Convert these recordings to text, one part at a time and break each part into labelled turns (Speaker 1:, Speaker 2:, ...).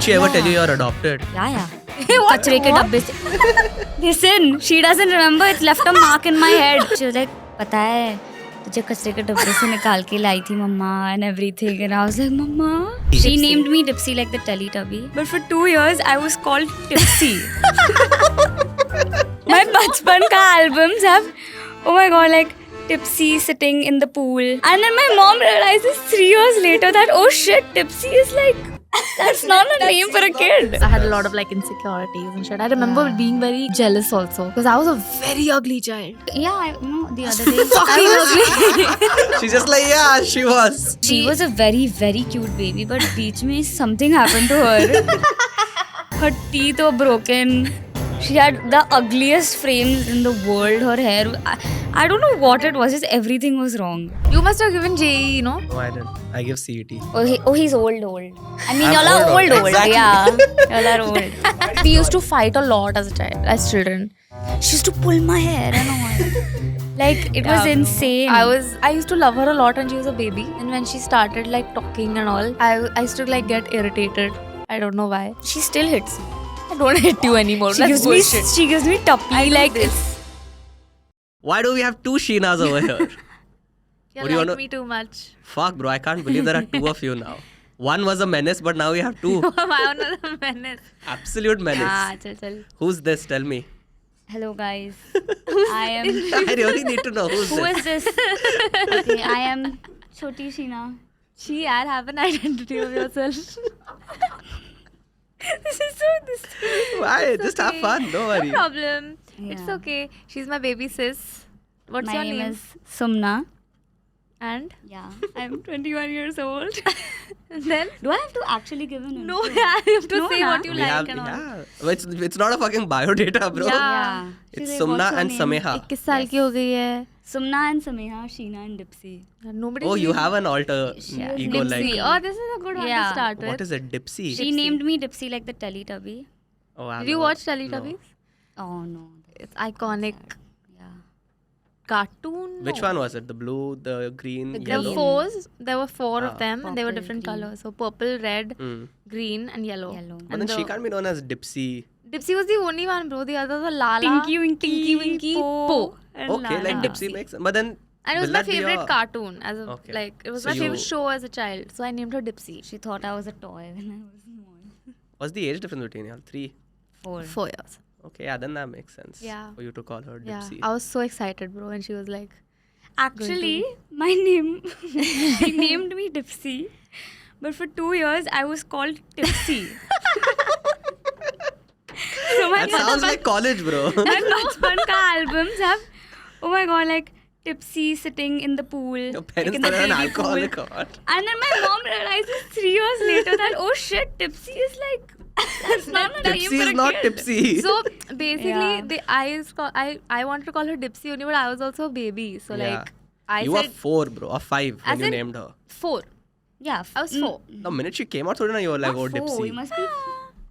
Speaker 1: Did she ever tell you you're adopted?
Speaker 2: Yeah. कचरे के डब्बे से. Listen, she doesn't remember. It's left a mark in my head. She was like, पता है तुझे कचरे के डब्बे से निकाल के लाई थी मम्मा and everything. And I was like, Mama. She named me Dipsy like the Teletubby. But for 2 years, I was called Tipsy. My बचपन का albums have, oh my god, like Tipsy sitting in the pool. And then my mom realizes 3 years later that, oh shit, Tipsy is like, that's not a name for a kid.
Speaker 3: I had a lot of like insecurities and shit. I remember being very jealous also because I was a very ugly child.
Speaker 2: Yeah, the other day, I was ugly.
Speaker 1: She's just like, yeah, she was.
Speaker 2: She was a very, very cute baby, but beach mein something happened to her. Her teeth were broken. She had the ugliest frames in the world. Her hair, I don't know what it was, just everything was wrong.
Speaker 3: You must have given JEE, you know?
Speaker 1: No, I didn't. I give CET.
Speaker 2: He's old. I mean,
Speaker 1: I'm
Speaker 2: y'all are
Speaker 1: old.
Speaker 2: old.
Speaker 1: Exactly.
Speaker 2: Yeah, y'all are old.
Speaker 3: We used to fight a lot as a child, as children.
Speaker 2: She used to pull my hair and all. Like, it was insane.
Speaker 3: I used to love her a lot when she was a baby, and when she started like talking and all, I used to like get irritated. I don't know why.
Speaker 2: She still hits me.
Speaker 3: I don't hit you anymore.
Speaker 2: She
Speaker 3: That's bullshit.
Speaker 2: gives me tuppy like this.
Speaker 1: Why do we have 2 Sheenas over here?
Speaker 3: You
Speaker 1: What do you
Speaker 3: like
Speaker 1: wanna-
Speaker 3: me too much.
Speaker 1: Fuck, bro. I can't believe there are 2 of you now. One was a menace, but now we have 2.
Speaker 3: Why on a menace?
Speaker 1: Absolute menace.
Speaker 3: Ah, chal.
Speaker 1: Who's this? Tell me.
Speaker 2: Hello, guys. I am.
Speaker 1: I really need to know who's
Speaker 2: Who
Speaker 1: this.
Speaker 2: is this? Okay, I am Choti Sheena.
Speaker 3: She have an identity of yourself.
Speaker 2: This.
Speaker 1: Why? Just have fun. Don't worry.
Speaker 3: No problem.
Speaker 2: Yeah.
Speaker 3: It's okay. She's my baby sis. What's
Speaker 2: My
Speaker 3: your
Speaker 2: name
Speaker 3: name?
Speaker 2: is Sumna.
Speaker 3: And
Speaker 2: Yeah, I'm 21 years old.
Speaker 3: then?
Speaker 2: Do I have to actually give an
Speaker 3: No,
Speaker 2: intro?
Speaker 3: yeah, you have to
Speaker 2: No,
Speaker 3: say
Speaker 2: na?
Speaker 3: what you
Speaker 1: We
Speaker 3: like
Speaker 1: have,
Speaker 3: and all.
Speaker 1: yeah. It's not a fucking biodata, bro.
Speaker 3: Yeah.
Speaker 1: It's
Speaker 2: She's like,
Speaker 1: Sumna
Speaker 2: what's her
Speaker 1: and
Speaker 2: name?
Speaker 1: Sameha.
Speaker 3: 21 साल की हो गई है.
Speaker 2: Sumna and Sameha, Sheena and Dipsy.
Speaker 3: Nobody.
Speaker 1: Oh, you have an alter
Speaker 2: Yeah.
Speaker 1: ego
Speaker 3: Dipsy.
Speaker 1: like.
Speaker 3: Oh, this is a good one
Speaker 2: Yeah.
Speaker 3: to start with.
Speaker 1: What is it? Dipsy?
Speaker 2: She named me Dipsy like the Teletubby.
Speaker 1: Oh, I
Speaker 3: Did you
Speaker 1: know.
Speaker 3: watch Teletubbies?
Speaker 2: Oh no.
Speaker 3: It's iconic
Speaker 2: Yeah.
Speaker 3: cartoon.
Speaker 1: Which
Speaker 3: No.
Speaker 1: one was it? The blue, the green,
Speaker 3: There
Speaker 1: yellow?
Speaker 3: were fours. There were 4
Speaker 1: Ah.
Speaker 3: of them, and they were
Speaker 2: Purple,
Speaker 3: different
Speaker 2: green.
Speaker 3: colors. So purple, red,
Speaker 1: Mm.
Speaker 3: green, and yellow.
Speaker 1: But then she can't be known as Dipsy.
Speaker 3: Dipsy was the only one, bro. The others were Lala,
Speaker 2: Tinky Winky,
Speaker 3: Tinky Winky, Po.
Speaker 2: and
Speaker 1: Okay, like
Speaker 2: Lala.
Speaker 1: Dipsy makes sense. But then.
Speaker 3: And it was
Speaker 1: will
Speaker 3: my
Speaker 1: that be
Speaker 3: favorite
Speaker 1: your-
Speaker 3: cartoon as a
Speaker 1: Okay.
Speaker 3: like it was
Speaker 1: So
Speaker 3: my favorite
Speaker 1: you-
Speaker 3: show as a child. So I named her Dipsy.
Speaker 2: She thought I was a toy when I was small.
Speaker 1: What's the age difference between y'all? 3.
Speaker 2: 4.
Speaker 3: 4 years.
Speaker 1: Okay, yeah, then that makes sense.
Speaker 3: Yeah.
Speaker 1: For you to call her
Speaker 3: Yeah.
Speaker 1: Dipsy.
Speaker 3: I was so excited, bro, and she was like,
Speaker 2: Actually, my name, she named me Dipsy, but for 2 years I was called Tipsy. So my
Speaker 1: That sounds like college, bro.
Speaker 2: my bachpan ka albums have, oh my god, like Tipsy sitting in the pool.
Speaker 1: Your parents
Speaker 2: like in the
Speaker 1: are an
Speaker 2: baby
Speaker 1: alcoholic
Speaker 2: pool.
Speaker 1: or what?
Speaker 2: And then my mom realizes 3 years later that, oh shit, Tipsy is like, that's not a name
Speaker 1: Tipsy
Speaker 2: for
Speaker 1: is
Speaker 2: a
Speaker 1: not
Speaker 2: kid.
Speaker 1: tipsy.
Speaker 3: so basically,
Speaker 2: Yeah.
Speaker 3: I wanted to call her Dipsy only, but I was also a baby. So
Speaker 1: Yeah.
Speaker 3: like I
Speaker 1: you were
Speaker 3: said
Speaker 1: 4, bro, or 5 when
Speaker 3: As
Speaker 1: you
Speaker 3: in-
Speaker 1: named her.
Speaker 3: 4.
Speaker 2: Yeah.
Speaker 3: I was 4.
Speaker 1: The minute she came out, you were like, oh,
Speaker 2: Not 4,
Speaker 1: Dipsy.
Speaker 2: you must be,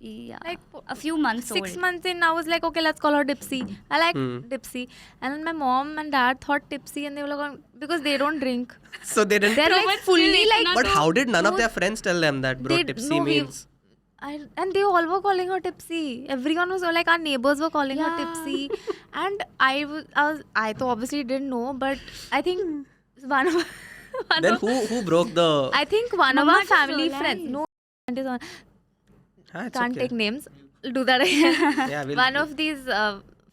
Speaker 2: yeah,
Speaker 3: Like
Speaker 2: a few months
Speaker 3: 6
Speaker 2: old.
Speaker 3: months in, I was like, okay, let's call her Dipsy. I like Dipsy. And then my mom and dad thought Tipsy, and they were like, because they don't drink.
Speaker 1: So they didn't.
Speaker 3: They're
Speaker 2: No,
Speaker 3: like
Speaker 2: but
Speaker 3: fully
Speaker 2: still,
Speaker 3: like.
Speaker 2: it's
Speaker 1: But
Speaker 2: not-
Speaker 1: how did none of their friends tell them that, bro,
Speaker 3: They-
Speaker 1: Tipsy
Speaker 3: no, we-
Speaker 1: means?
Speaker 3: And they all were calling her Tipsy. Everyone was like, our neighbors were calling her Tipsy. And I thought obviously didn't know, but I think one of
Speaker 1: Then who broke the...
Speaker 3: I think one of
Speaker 2: Mama
Speaker 3: our
Speaker 2: just
Speaker 3: family
Speaker 2: realized.
Speaker 3: friends. No,
Speaker 1: Ah, it's
Speaker 3: can't
Speaker 1: okay.
Speaker 3: take names. I'll do that again.
Speaker 1: Yeah, we'll
Speaker 3: One of these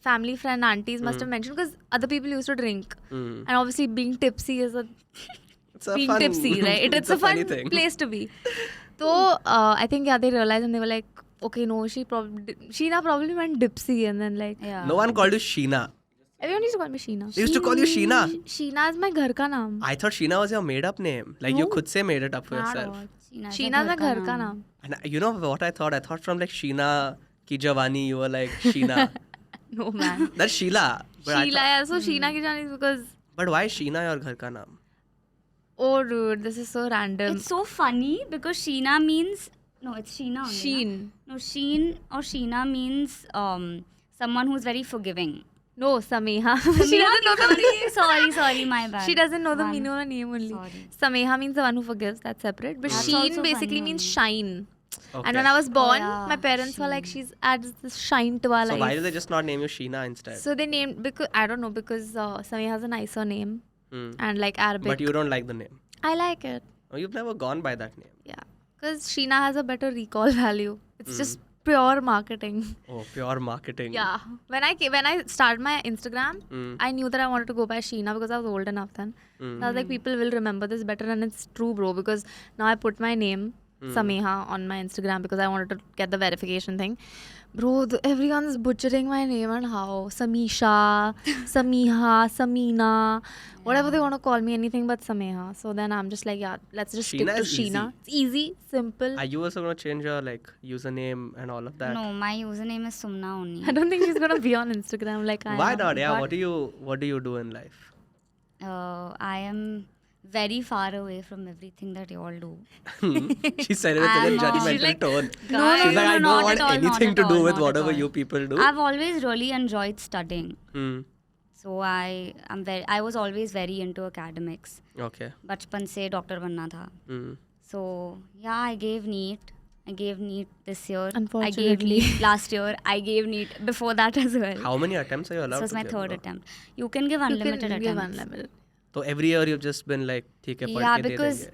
Speaker 3: family friend aunties must have mentioned because other people used to drink,
Speaker 1: Mm.
Speaker 3: and obviously being tipsy is
Speaker 1: It's a
Speaker 3: being
Speaker 1: fun,
Speaker 3: tipsy, right? It's a
Speaker 1: funny
Speaker 3: fun
Speaker 1: thing.
Speaker 3: place to be. So I think they realized and they were like, okay, no, Sheena probably meant Dipsy, and then like
Speaker 2: Yeah.
Speaker 1: No one called you Sheena.
Speaker 3: everyone used to call me Sheena.
Speaker 1: They used to call you Sheena.
Speaker 3: Sheena is my ghar ka naam.
Speaker 1: I thought Sheena was your made-up name. Like you
Speaker 3: No.
Speaker 1: could say made it up for
Speaker 3: Mad
Speaker 1: yourself.
Speaker 3: what?
Speaker 2: Sheena
Speaker 3: Sheena is my ghar ka naam.
Speaker 1: And you know what I thought? I thought from like Sheena Ki Jawani, you were like Sheena.
Speaker 3: No man.
Speaker 1: That's Sheila. But I
Speaker 3: Sheila,
Speaker 1: thought-
Speaker 3: yeah. So Sheena ki jani is because
Speaker 1: But why Sheena your ghar ka naam?
Speaker 3: oh dude, this is so random.
Speaker 2: It's so funny because Sheena means, no, it's Sheena only.
Speaker 3: Sheen.
Speaker 2: No, Sheen or Sheena means someone who's very forgiving.
Speaker 3: No, Sameha. She doesn't know the meaning.
Speaker 2: Sorry, my bad.
Speaker 3: She doesn't know the
Speaker 2: One.
Speaker 3: meaning of her name only.
Speaker 2: Sorry.
Speaker 3: Sameha means the one who forgives. That's separate. But
Speaker 2: That's
Speaker 3: Sheen
Speaker 2: also
Speaker 3: basically
Speaker 2: funny
Speaker 3: means
Speaker 2: only.
Speaker 3: shine. And when I was born,
Speaker 2: yeah,
Speaker 3: my parents were like, she's adds this shine to our
Speaker 1: So
Speaker 3: life.
Speaker 1: why did they just not name you Sheena instead?
Speaker 3: So they named, because I don't know, because Samia has a nicer name
Speaker 1: Hmm.
Speaker 3: and like Arabic.
Speaker 1: But you don't like the name.
Speaker 3: I like it.
Speaker 1: Oh, you've never gone by that name.
Speaker 3: Yeah. Because Sheena has a better recall value. It's
Speaker 1: Hmm.
Speaker 3: just pure marketing.
Speaker 1: Oh, pure marketing.
Speaker 3: Yeah. When I started my Instagram,
Speaker 1: Hmm.
Speaker 3: I knew that I wanted to go by Sheena because I was old enough then.
Speaker 1: Hmm.
Speaker 3: So I was like, people will remember this better, and it's true, bro. Because now I put my name Sameha on my Instagram because I wanted to get the verification thing. Bro, everyone's butchering my name and how Samisha, Samiha, Samina, whatever they want to call me, anything but Sameha. So then I'm just like, yeah, let's just
Speaker 1: Sheena
Speaker 3: stick to
Speaker 1: is easy.
Speaker 3: Sheena. It's easy, simple.
Speaker 1: Are you also gonna change your like username and all of that?
Speaker 2: No, my username is Sumna only.
Speaker 3: I don't think she's gonna be on Instagram like I
Speaker 1: Why
Speaker 3: am.
Speaker 1: not? Yeah.
Speaker 3: but-
Speaker 1: What do you do in life?
Speaker 2: I am very far away from everything that you all do.
Speaker 1: She said it with
Speaker 2: I'm
Speaker 1: a
Speaker 2: not.
Speaker 1: judgmental
Speaker 2: She's like,
Speaker 1: tone.
Speaker 2: No,
Speaker 1: She's like, I
Speaker 2: not
Speaker 1: don't want
Speaker 2: at all, not
Speaker 1: anything
Speaker 2: at
Speaker 1: to do
Speaker 2: all,
Speaker 1: with
Speaker 2: not at
Speaker 1: whatever
Speaker 2: all.
Speaker 1: you people do.
Speaker 2: I've always really enjoyed studying.
Speaker 1: Hmm.
Speaker 2: So I was always very into academics.
Speaker 1: Okay.
Speaker 2: बचपन से doctor बनना था.
Speaker 1: Hmm.
Speaker 2: So yeah, I gave NEET. I gave NEET this year. I gave
Speaker 3: Unfortunately.
Speaker 2: NEET last year. I gave NEET before that as well.
Speaker 1: How many attempts are you allowed
Speaker 2: This was
Speaker 1: to
Speaker 2: my
Speaker 1: give,
Speaker 2: third
Speaker 1: bro?
Speaker 2: attempt. You can give
Speaker 3: You
Speaker 2: unlimited
Speaker 3: can give
Speaker 2: attempts.
Speaker 3: unlimited.
Speaker 1: So every year you've just been like, ठीक है, पढ़
Speaker 2: Yeah,
Speaker 1: के दे
Speaker 2: because
Speaker 1: देंगे.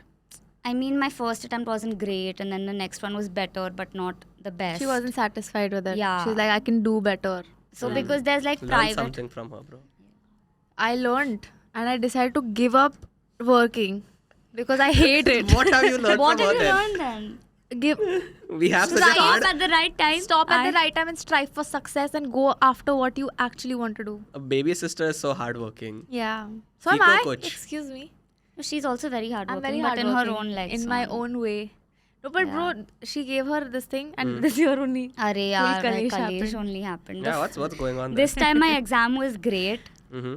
Speaker 2: I mean, my first attempt wasn't great, and then the next one was better, but not the best.
Speaker 3: She wasn't satisfied with it.
Speaker 2: Yeah.
Speaker 3: She's like, I can do better.
Speaker 2: So because there's like
Speaker 1: Learn
Speaker 2: private.
Speaker 1: something from her, bro.
Speaker 3: I learned and I decided to give up working because I hate it.
Speaker 1: What have you learned
Speaker 2: What
Speaker 1: from
Speaker 2: have
Speaker 1: her
Speaker 2: you
Speaker 1: then?
Speaker 2: learned then?
Speaker 3: Give
Speaker 1: We have such a
Speaker 2: Strive
Speaker 1: hard.
Speaker 2: at the right time.
Speaker 3: stop at the right time and strive for success and go after what you actually want to do.
Speaker 1: A baby sister is so hardworking.
Speaker 3: Yeah. So am
Speaker 1: Seeko
Speaker 3: I.
Speaker 1: kuch.
Speaker 3: Excuse me.
Speaker 2: She's also very hardworking,
Speaker 3: I'm very
Speaker 2: but in
Speaker 3: hardworking.
Speaker 2: her own like
Speaker 3: in my own way. No, but
Speaker 2: Yeah.
Speaker 3: bro, she gave her this thing and this year only.
Speaker 2: Arey yaar,
Speaker 3: Full
Speaker 2: like
Speaker 3: Kalesh
Speaker 2: Kalesh
Speaker 3: happened.
Speaker 2: only happened.
Speaker 1: Yeah, what's going on there?
Speaker 2: This time my exam was great,
Speaker 1: Mm-hmm.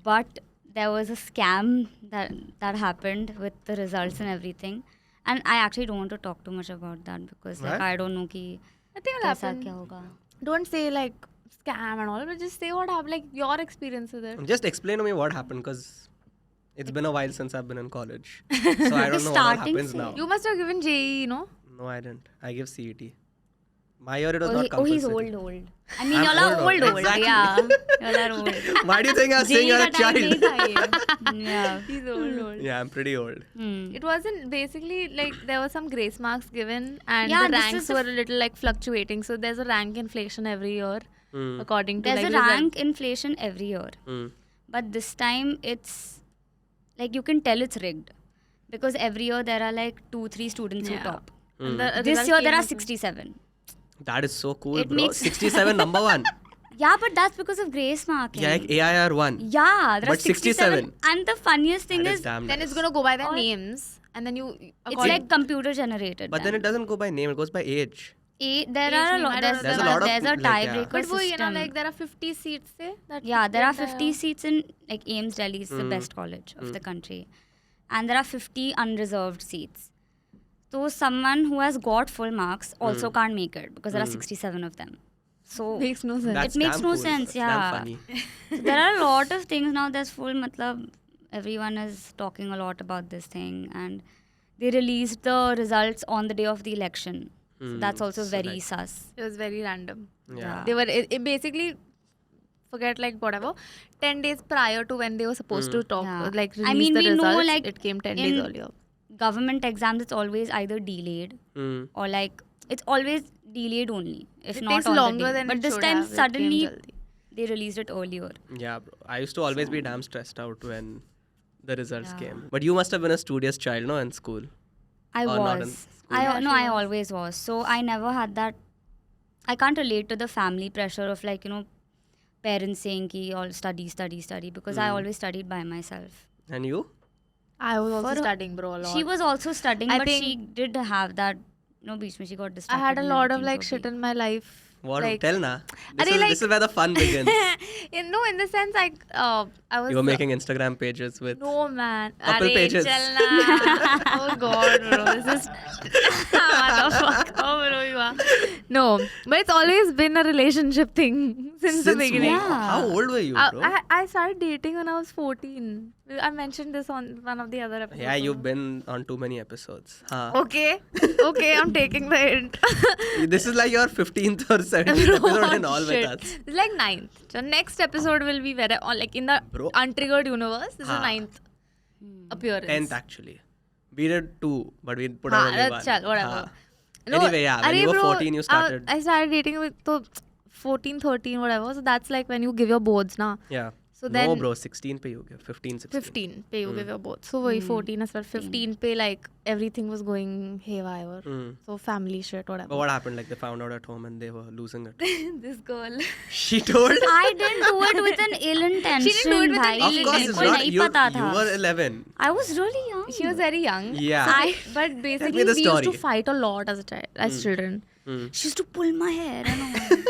Speaker 2: but there was a scam that happened with the results and everything. And I actually don't want to talk too much about that because like
Speaker 1: What?
Speaker 2: I don't know कि
Speaker 3: Nothing will
Speaker 2: कैसा
Speaker 3: happen.
Speaker 2: क्या होगा.
Speaker 3: Don't say like scam and all, but just say what happened, like your experience with it.
Speaker 1: Just explain to me what happened, because it's been a while since I've been in college, so I don't know what
Speaker 2: Starting
Speaker 1: happens
Speaker 2: से.
Speaker 1: now.
Speaker 3: You must have given JEE, no?
Speaker 1: No, I didn't. I give CET. My year it was
Speaker 2: Oh,
Speaker 1: not
Speaker 2: he's
Speaker 1: compulsory.
Speaker 2: old. I mean,
Speaker 1: I'm
Speaker 2: y'all are
Speaker 1: old.
Speaker 2: old.
Speaker 1: Exactly.
Speaker 2: Yeah, y'all are old.
Speaker 1: Why do you think I was saying you're a
Speaker 2: JEE का time नहीं
Speaker 1: child?
Speaker 2: था ये. Yeah.
Speaker 3: He's old.
Speaker 1: Yeah, I'm pretty old.
Speaker 2: Hmm.
Speaker 3: It wasn't basically like there were some grace marks given and
Speaker 2: Yeah,
Speaker 3: the
Speaker 2: this
Speaker 3: ranks
Speaker 2: is the
Speaker 3: were a little like fluctuating. So there's a rank inflation every year
Speaker 1: Mm.
Speaker 3: according to
Speaker 2: There's
Speaker 3: like
Speaker 2: a rank inflation every year,
Speaker 1: Mm.
Speaker 2: but this time it's like you can tell it's rigged because every year there are like 2-3 students who
Speaker 3: Yeah.
Speaker 2: top.
Speaker 3: And the
Speaker 2: This
Speaker 3: result
Speaker 2: year there
Speaker 3: came
Speaker 2: are
Speaker 3: as-
Speaker 2: 67.
Speaker 1: That is so cool,
Speaker 2: It
Speaker 1: bro.
Speaker 2: makes-
Speaker 1: 67 number one.
Speaker 2: Yeah, but that's because of grace marking.
Speaker 1: Yeah, like AIR 1.
Speaker 2: Yeah, there
Speaker 1: But
Speaker 2: are 67.
Speaker 1: 67.
Speaker 2: And the funniest thing
Speaker 1: That
Speaker 2: is,
Speaker 1: is damn
Speaker 3: Then
Speaker 1: nice.
Speaker 3: it's gonna go by their
Speaker 2: Or-
Speaker 3: names and then you
Speaker 2: it's like computer generated.
Speaker 1: But then it doesn't go by name, it goes by age.
Speaker 2: There
Speaker 3: Age
Speaker 2: are a
Speaker 3: name,
Speaker 2: lot.
Speaker 3: I don't
Speaker 2: There's,
Speaker 3: know.
Speaker 1: There's a lot of,
Speaker 2: there's a
Speaker 1: like, yeah.
Speaker 2: tiebreaker
Speaker 3: but wo, you know,
Speaker 2: system.
Speaker 3: like there are 50 seats say that
Speaker 2: Yeah, there are
Speaker 3: that,
Speaker 2: 50 seats in like Ames Delhi is the best college of the country, and there are 50 unreserved seats. So someone who has got full marks also can't make it because there are 67 of them. So
Speaker 3: makes no sense.
Speaker 1: That's
Speaker 2: makes
Speaker 1: damn
Speaker 2: no
Speaker 1: cool.
Speaker 2: sense,
Speaker 1: That's
Speaker 2: yeah.
Speaker 1: damn funny.
Speaker 2: so there are a lot of things now. There's full matlab, everyone is talking a lot about this thing, and they released the results on the day of the election. So that's also
Speaker 1: so
Speaker 2: very
Speaker 1: like-
Speaker 2: sus.
Speaker 3: It was very random.
Speaker 1: Yeah.
Speaker 3: They were it basically forget like whatever 10 days prior to when they were supposed to talk
Speaker 2: Yeah.
Speaker 3: like
Speaker 2: I
Speaker 3: release
Speaker 2: mean,
Speaker 3: the
Speaker 2: we know,
Speaker 3: results.
Speaker 2: like,
Speaker 3: it came 10
Speaker 2: in-
Speaker 3: days earlier.
Speaker 2: Government exams, it's always either delayed
Speaker 1: Mm.
Speaker 2: or like it's always delayed only, if
Speaker 3: It
Speaker 2: not
Speaker 3: takes
Speaker 2: on the
Speaker 3: longer
Speaker 2: day.
Speaker 3: than
Speaker 2: But
Speaker 3: it
Speaker 2: this
Speaker 3: should
Speaker 2: time
Speaker 3: have. It came
Speaker 2: suddenly
Speaker 3: jaldi.
Speaker 2: they released it earlier.
Speaker 1: Yeah, bro. I used to always be damn stressed out when the results
Speaker 2: Yeah.
Speaker 1: came. But you must have been a studious child, no, in school.
Speaker 2: I
Speaker 1: Or not in
Speaker 2: was.
Speaker 1: school.
Speaker 3: Yeah,
Speaker 2: No,
Speaker 3: she
Speaker 2: I
Speaker 3: was.
Speaker 2: always was. So I never had that. I can't relate to the family pressure of like, parents saying ki all study because I always studied by myself.
Speaker 1: And you?
Speaker 3: I was also
Speaker 2: For-
Speaker 3: studying, bro, a lot.
Speaker 2: She was also studying,
Speaker 3: I
Speaker 2: but she
Speaker 3: think-
Speaker 2: did have that, beech mein she got
Speaker 3: I
Speaker 2: distracted.
Speaker 3: had a
Speaker 2: and
Speaker 3: lot of
Speaker 2: everything,
Speaker 3: like
Speaker 2: so
Speaker 3: shit
Speaker 2: we-
Speaker 3: in my life.
Speaker 1: What?
Speaker 3: Like,
Speaker 1: Tell na. This
Speaker 3: Arey,
Speaker 1: is,
Speaker 3: like-
Speaker 1: this is where the fun begins.
Speaker 3: in the sense I was
Speaker 1: You were making Instagram pages with.
Speaker 3: No man.
Speaker 1: Couple
Speaker 3: Arey,
Speaker 1: pages.
Speaker 3: chal na. Oh god, bro. This is motherfucker, bro. You are. No, but it's always been a relationship thing since the beginning.
Speaker 2: Yeah.
Speaker 1: How old were you, bro?
Speaker 3: I started dating when I was 14. I mentioned this on one of the other episodes.
Speaker 1: Yeah, you've been on too many episodes.
Speaker 3: Okay, I'm taking the hint.
Speaker 1: This is like your 15th or 17th episode and all with
Speaker 3: Shit.
Speaker 1: us.
Speaker 3: It's like 9th. So next episode will be very like in the
Speaker 1: Bro.
Speaker 3: Untriggered universe. This is 9th appearance.
Speaker 1: 10th actually. We did 2, but we put out only
Speaker 3: that's
Speaker 1: 1.
Speaker 3: chal, whatever.
Speaker 1: Anyway, yeah, when
Speaker 3: arey
Speaker 1: you were
Speaker 3: bro,
Speaker 1: 14, you started.
Speaker 3: I started dating with 14, 13, whatever. So that's like when you give your boards, na.
Speaker 1: Yeah.
Speaker 3: So then
Speaker 1: No, bro, 16 पे you give, 15, 16.
Speaker 3: 15 पे you give your boards. So वही 14 as well. 15 पे like everything was going haywire. So family shit,
Speaker 1: But
Speaker 3: whatever.
Speaker 1: what happened? Like they found out at home and they were losing it.
Speaker 3: This girl.
Speaker 1: She told.
Speaker 2: I didn't do it with an ill intention.
Speaker 3: She didn't do it with an
Speaker 2: bhai.
Speaker 1: Of course, it's
Speaker 2: मेरे को
Speaker 1: not.
Speaker 2: नहीं
Speaker 1: You,
Speaker 2: पता
Speaker 1: you
Speaker 2: था.
Speaker 1: were 11.
Speaker 2: I was really young.
Speaker 3: She was very young.
Speaker 1: Yeah.
Speaker 3: But
Speaker 1: me
Speaker 3: basically
Speaker 1: the
Speaker 3: we used to
Speaker 1: story.
Speaker 3: fight a lot as a child, as children.
Speaker 2: She used to pull my hair and all.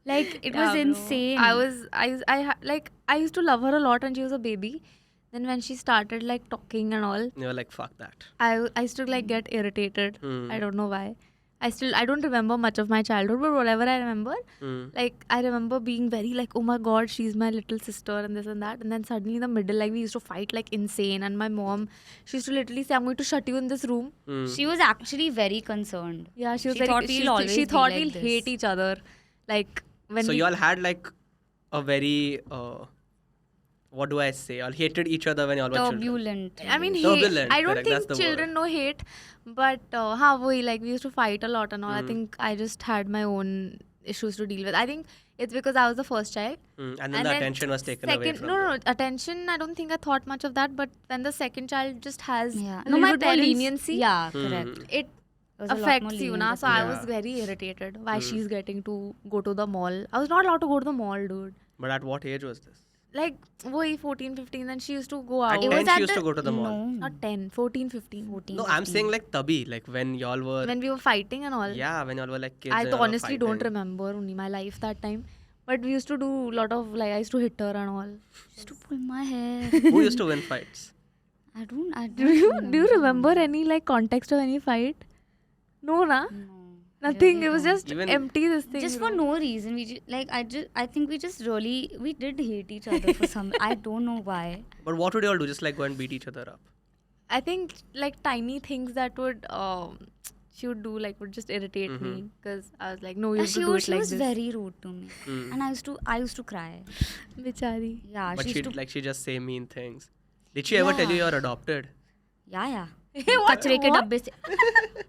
Speaker 2: Like it was insane.
Speaker 3: I used to love her a lot when she was a baby. Then when she started like talking and all,
Speaker 1: You were like, fuck that.
Speaker 3: I used to like get irritated. I don't know why. I don't remember much of my childhood, but whatever I remember, like I remember being very like, oh my god, she's my little sister and this and that. And then suddenly in the middle, like we used to fight like insane. And my mom, she used to literally say, I'm going to shut you in this room.
Speaker 2: She was actually very concerned.
Speaker 3: Yeah, she was
Speaker 2: She
Speaker 3: very,
Speaker 2: thought we'll always
Speaker 3: she
Speaker 2: be
Speaker 3: thought
Speaker 2: like
Speaker 3: we'll
Speaker 2: this.
Speaker 3: hate each other. Like when
Speaker 1: So
Speaker 3: we,
Speaker 1: you all had like a very, what do I say? You all hated each other when you all were children.
Speaker 2: Turbulent.
Speaker 3: I mean,
Speaker 1: Turbulent,
Speaker 3: I don't
Speaker 1: correct, that's
Speaker 3: think
Speaker 1: the
Speaker 3: children know hate, but like we used to fight a lot and all. I think I just had my own issues to deal with. I think it's because I was the first child.
Speaker 1: And then the attention was taken away from
Speaker 3: no,
Speaker 1: you.
Speaker 3: attention. I don't think I thought much of that. But when the second child just has
Speaker 2: Yeah.
Speaker 3: a little bit more leniency,
Speaker 2: Yeah, correct.
Speaker 3: it
Speaker 2: There was a lot more
Speaker 3: affects you, na.
Speaker 2: leniency.
Speaker 3: So I
Speaker 1: Yeah.
Speaker 3: was very irritated. Why she's getting to go to the mall? I was not allowed to go to the mall, dude.
Speaker 1: But at what age was this?
Speaker 3: Like, 14, 15, then she used to go
Speaker 1: At
Speaker 3: out.
Speaker 1: 10 she used to go to the mall.
Speaker 2: No.
Speaker 3: Not 10, 14, 15.
Speaker 2: 14,
Speaker 1: No, I'm saying like tabhi, like when y'all were.
Speaker 3: When we were fighting and all.
Speaker 1: Yeah, when y'all were like kids.
Speaker 3: I
Speaker 1: and y'all were
Speaker 3: honestly don't
Speaker 1: fighting.
Speaker 3: remember only my life that time. But we used to do a lot of, like, I used to hit her and all.
Speaker 2: She used to pull my hair.
Speaker 1: Who used to win fights?
Speaker 2: I don't
Speaker 3: Do you remember any, like, context of any fight? No, na?
Speaker 2: No.
Speaker 3: Nothing. It was just
Speaker 1: Even-
Speaker 3: empty, this thing.
Speaker 2: Just for no reason. I think we just really, we did hate each other for some, I don't know why.
Speaker 1: But what would you all do? Just like go and beat each other up?
Speaker 3: I think, like, tiny things that would, she would do, like, would just irritate me. Because I was like, no, you have to do it
Speaker 2: She
Speaker 3: like
Speaker 2: was
Speaker 3: this.
Speaker 2: very rude to me. And I used to cry.
Speaker 3: Bichari.
Speaker 2: Yeah,
Speaker 1: But
Speaker 2: she used
Speaker 1: she'd
Speaker 2: to,
Speaker 1: like she just say mean things. Did she ever tell you you're adopted?
Speaker 2: yeah.
Speaker 3: What?
Speaker 2: कचरे के डब्बे से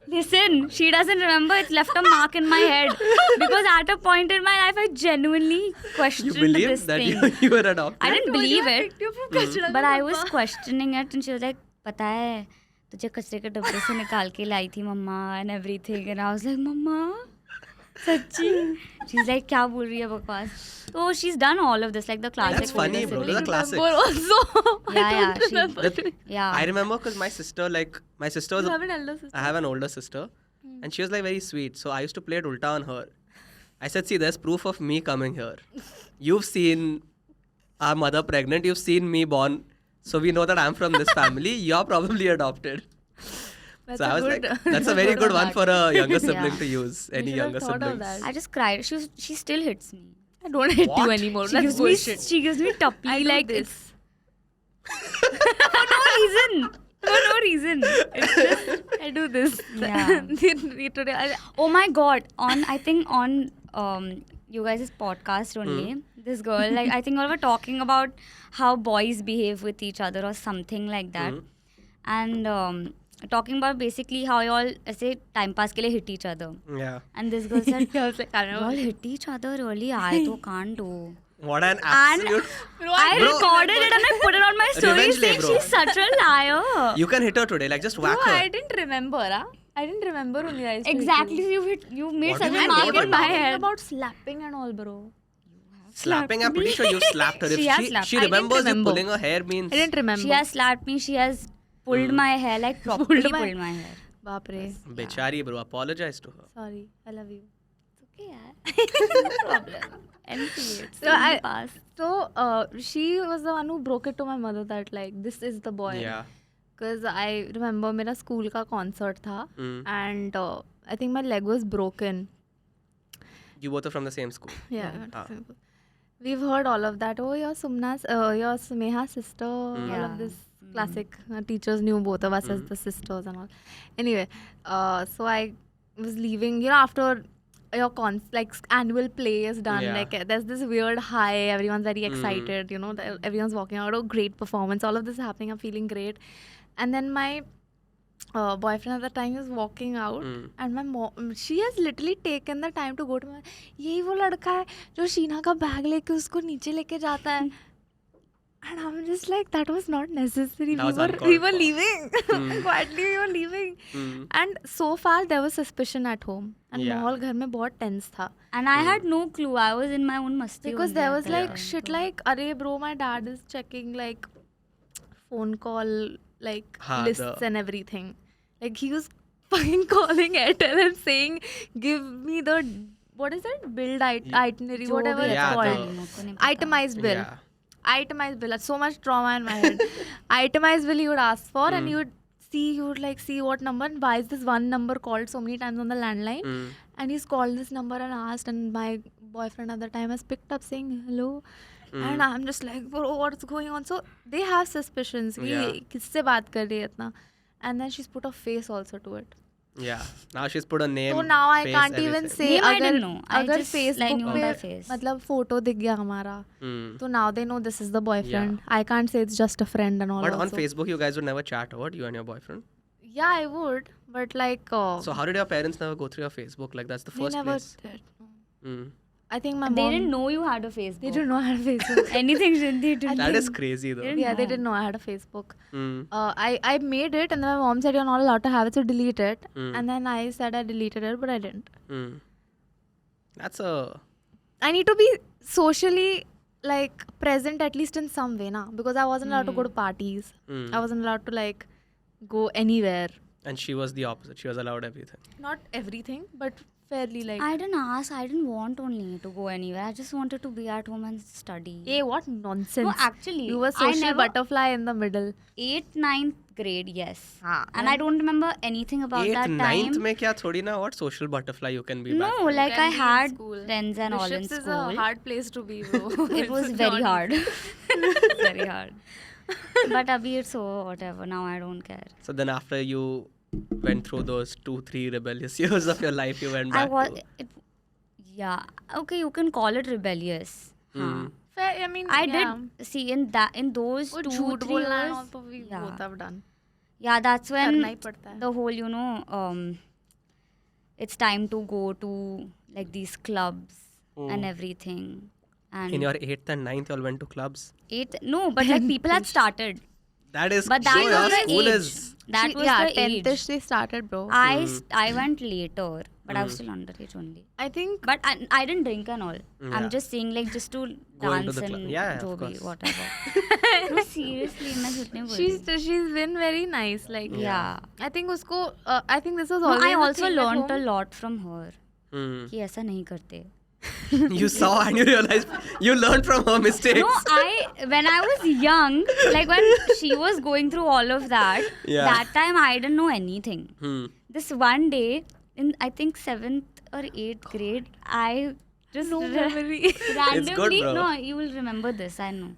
Speaker 2: Listen, she doesn't remember. It's left a mark in my head because at a point in my life, I genuinely
Speaker 1: You
Speaker 2: questioned
Speaker 1: believe
Speaker 2: this
Speaker 1: that
Speaker 2: thing.
Speaker 1: you were adopted?
Speaker 2: I didn't believe it,
Speaker 3: it.
Speaker 2: but I was questioning it, and she was like, "पता है, तुझे कचरे के डब्बे से निकाल के लाई थी मम्मा and everything," and I was like, "मम्मा, सच्ची?" She's like, "क्या बोल रही है बकवास?" So she's done all of this, like the classic.
Speaker 1: That's funny,
Speaker 2: older
Speaker 1: bro.
Speaker 2: sibling.
Speaker 1: Those are classics.
Speaker 3: Also,
Speaker 2: Yeah,
Speaker 3: I don't remember.
Speaker 2: Yeah.
Speaker 1: I remember because my sister was
Speaker 3: You have an elder sister.
Speaker 1: I have an older sister and she was like very sweet. So I used to play it ulta on her. I said, see, there's proof of me coming here. You've seen our mother pregnant. You've seen me born. So we know that I'm from this family. You're probably adopted.
Speaker 3: That's
Speaker 1: So I
Speaker 3: a
Speaker 1: was
Speaker 3: good-
Speaker 1: like, that's a very good one for a younger sibling
Speaker 2: Yeah.
Speaker 1: to use. Any
Speaker 3: should have
Speaker 1: younger
Speaker 3: thought of
Speaker 1: siblings.
Speaker 3: that.
Speaker 2: I just cried. She still hits me.
Speaker 3: I don't hit you
Speaker 1: What?
Speaker 3: anymore.
Speaker 2: She
Speaker 3: That's
Speaker 2: gives
Speaker 3: bullshit.
Speaker 2: me tuppy
Speaker 3: I do
Speaker 2: like
Speaker 3: this.
Speaker 2: for no reason. For no reason. It's just,
Speaker 3: I do this.
Speaker 2: Yeah.
Speaker 3: Today,
Speaker 2: oh my god! I think on you guys' podcast only, this girl, like I think you all were talking about how boys behave with each other or something like that, and talking about basically how you all ऐसे time pass के लिए hit each other.
Speaker 1: Yeah.
Speaker 2: And this girl said,
Speaker 3: I was like, I
Speaker 2: you
Speaker 3: don't
Speaker 2: all
Speaker 3: know.
Speaker 2: hit each other really? I तो can't do.
Speaker 1: What an
Speaker 2: And
Speaker 1: absolute.
Speaker 2: I
Speaker 1: Bro.
Speaker 2: recorded it and I put it on my story
Speaker 1: Revenge
Speaker 2: saying
Speaker 1: lay, bro.
Speaker 2: she's such a liar.
Speaker 1: You can hit her today. Like just whack
Speaker 3: No,
Speaker 1: her.
Speaker 3: I didn't remember. I didn't remember only. I used to hit
Speaker 2: Exactly,
Speaker 3: you.
Speaker 2: you made
Speaker 1: What
Speaker 2: such
Speaker 1: do
Speaker 2: a
Speaker 1: you
Speaker 2: mark
Speaker 1: mean?
Speaker 2: in my
Speaker 3: Talking
Speaker 2: head.
Speaker 3: about slapping and all, bro.
Speaker 1: Slapping, I'm pretty sure you slapped her. If
Speaker 2: She has slapped.
Speaker 1: she
Speaker 3: I didn't
Speaker 1: remembers you
Speaker 3: remember.
Speaker 1: pulling her hair means.
Speaker 3: I didn't remember.
Speaker 2: She has slapped me. She has pulled my hair, like properly
Speaker 3: Pulled my-
Speaker 2: pulled my hair.
Speaker 3: Baapre.
Speaker 1: Bechari, bro. Apologize to her.
Speaker 3: Sorry. I love you.
Speaker 2: It's okay, yaar. No problem. Empty it.
Speaker 3: So I-
Speaker 2: pass.
Speaker 3: So she was the one who broke it to my mother that like this is the boy.
Speaker 1: Yeah.
Speaker 3: Because I remember मेरा school का concert था
Speaker 1: Mm.
Speaker 3: and I think my leg was broken.
Speaker 1: You both are from the same school.
Speaker 3: Yeah.
Speaker 1: Ah.
Speaker 3: Simple. We've heard all of that. Oh, you're you're Sumeha's sister. All
Speaker 2: Yeah.
Speaker 3: of this classic. Teachers knew both of us as the sisters and all. Anyway, so I was leaving. You know, after your like annual play is done,
Speaker 1: Yeah.
Speaker 3: like there's this weird high. Everyone's very excited. You know, everyone's walking out. Oh, great performance! All of this is happening. I'm feeling great. And then my boyfriend at the time is walking out, and my mom, she has literally taken the time to go to my, यही वो लड़का है जो शीना का bag लेके उसको नीचे लेके जाता है. And I'm just like, that was not necessary.
Speaker 1: That was
Speaker 3: we
Speaker 1: uncalled
Speaker 3: were
Speaker 1: for.
Speaker 3: leaving. Quietly we were leaving. And so far there was suspicion at home. And
Speaker 1: Yeah.
Speaker 3: माहौल घर में बहुत tense था.
Speaker 2: And I had no clue. I was in my own masti.
Speaker 3: Because
Speaker 2: only
Speaker 3: there
Speaker 2: at
Speaker 3: was
Speaker 2: that
Speaker 3: like
Speaker 2: time.
Speaker 3: shit like, arey bro, my dad is checking like phone call like
Speaker 1: Ha,
Speaker 3: lists
Speaker 1: the-
Speaker 3: and everything. Like he was fucking calling Airtel and saying, give me the, what is it? Build itinerary,
Speaker 2: जो
Speaker 3: whatever
Speaker 2: भी
Speaker 3: it's
Speaker 1: Yeah,
Speaker 3: called.
Speaker 1: the-
Speaker 2: मेरे को नहीं पता.
Speaker 3: Itemized bill.
Speaker 1: Yeah.
Speaker 3: Itemized bill. So much trauma in my head. Itemized bill you would ask for, and you would like see what number, and why is this one number called so many times on the landline. And he's called this number and asked, and my boyfriend at the time has picked up saying hello. And I'm just like, bro, what's going on? So they have suspicions.
Speaker 1: Yeah.
Speaker 3: किससे बात कर रही है इतना? And then she's put a face also to it.
Speaker 1: Yeah. Now she's put a name.
Speaker 3: So now I
Speaker 1: face,
Speaker 3: can't even
Speaker 1: everything.
Speaker 3: say
Speaker 2: Name I
Speaker 3: अगर
Speaker 2: didn't know. I
Speaker 3: अगर
Speaker 2: just, like,
Speaker 3: Facebook
Speaker 2: knew
Speaker 3: पे
Speaker 2: the face.
Speaker 3: मतलब photo दिख गया हमारा. So now they know this is the boyfriend. I can't say it's just a friend and all.
Speaker 1: But on
Speaker 3: also.
Speaker 1: Facebook, you guys would never chat about you and your boyfriend.
Speaker 3: Yeah, I would, but like.
Speaker 1: So how did your parents never go through your Facebook? Like that's the
Speaker 3: they
Speaker 1: first
Speaker 3: never
Speaker 1: place.
Speaker 3: did.
Speaker 1: Mm.
Speaker 3: I think my
Speaker 2: They
Speaker 3: mom.
Speaker 2: didn't know you had a Facebook.
Speaker 3: They didn't know I had a Facebook.
Speaker 2: anything. They didn't.
Speaker 1: That is crazy though.
Speaker 2: Didn't
Speaker 3: Yeah, they
Speaker 2: know.
Speaker 3: didn't know I had a Facebook.
Speaker 1: Mm.
Speaker 3: I made it, and then my mom said you're not allowed to have it, so delete it.
Speaker 1: Mm.
Speaker 3: And then I said I deleted it, but I didn't.
Speaker 1: Mm. That's a.
Speaker 3: I need to be socially like present at least in some way, na? Because I wasn't allowed to go to parties.
Speaker 1: Mm.
Speaker 3: I wasn't allowed to like go anywhere.
Speaker 1: And she was the opposite. She was allowed everything.
Speaker 3: Not everything, but fairly like.
Speaker 2: I didn't ask. I didn't want only to go anywhere. I just wanted to be at home and study.
Speaker 3: Hey, what nonsense!
Speaker 2: No, actually,
Speaker 3: you were
Speaker 2: I
Speaker 3: social
Speaker 2: never-
Speaker 3: butterfly in the middle.
Speaker 2: 8th, 9th grade, yes.
Speaker 3: हाँ,
Speaker 2: And I don't remember anything about
Speaker 1: 8th,
Speaker 2: that
Speaker 1: 9th
Speaker 2: time.
Speaker 1: में क्या थोड़ी ना what social butterfly you can be
Speaker 2: No,
Speaker 1: back then.
Speaker 2: like
Speaker 3: Can
Speaker 2: I
Speaker 3: be in
Speaker 2: had
Speaker 3: school.
Speaker 2: friends and all in
Speaker 3: Bishops is
Speaker 2: school.
Speaker 3: a hard place to be, bro.
Speaker 2: It was
Speaker 3: It's
Speaker 2: very
Speaker 3: not-
Speaker 2: hard. Very hard. But abhi it's so whatever. Now I don't care.
Speaker 1: So then after you went through those 2-3 rebellious years of your life, you went
Speaker 2: I
Speaker 1: back
Speaker 2: was.
Speaker 1: to.
Speaker 2: Yeah. Okay, you can call it rebellious. हाँ.
Speaker 3: Fair, I mean,
Speaker 2: I
Speaker 3: yeah.
Speaker 2: did see in those
Speaker 3: वो
Speaker 2: 2-3
Speaker 3: झूठ बोलना and
Speaker 2: years.
Speaker 3: all तो we
Speaker 2: yeah.
Speaker 3: both have done.
Speaker 2: Yeah, that's when
Speaker 3: करना ही पड़ता है.
Speaker 2: the whole, it's time to go to like these clubs and everything. And
Speaker 1: In your 8th and 9th, you all went to clubs.
Speaker 2: 8th, no, but like people had started.
Speaker 1: That is.
Speaker 2: But that
Speaker 1: so
Speaker 2: was
Speaker 1: your
Speaker 2: the
Speaker 1: school
Speaker 2: age.
Speaker 1: is.
Speaker 2: That was
Speaker 3: yeah,
Speaker 2: the
Speaker 3: 10th
Speaker 2: age.
Speaker 3: they started, bro.
Speaker 2: I went later, but I was still underage only.
Speaker 3: I think
Speaker 2: But I didn't drink and all.
Speaker 1: Yeah.
Speaker 2: I'm just saying like just to
Speaker 1: Go into
Speaker 2: dance
Speaker 1: the club.
Speaker 2: and
Speaker 1: Yeah,
Speaker 2: jo
Speaker 1: of
Speaker 2: bhi,
Speaker 1: course.
Speaker 2: whatever. No, seriously, मैं झूठ नहीं बोल रही.
Speaker 3: she's been very nice. Like
Speaker 2: Yeah.
Speaker 3: I think उसको I think this was
Speaker 2: No,
Speaker 3: always
Speaker 2: I
Speaker 3: a
Speaker 2: also
Speaker 3: thing at
Speaker 2: learned a
Speaker 3: home.
Speaker 2: lot from her.
Speaker 1: Hmm.
Speaker 2: कि ऐसा नहीं करते.
Speaker 1: You saw and you realized you learned from her mistakes.
Speaker 2: No, when I was young, like when she was going through all of that,
Speaker 1: Yeah.
Speaker 2: that time I didn't know anything.
Speaker 1: Hmm.
Speaker 2: This one day, in I think 7th or 8th grade, I just
Speaker 3: Memory.
Speaker 2: randomly,
Speaker 1: bro.
Speaker 2: no, you will remember this, I know.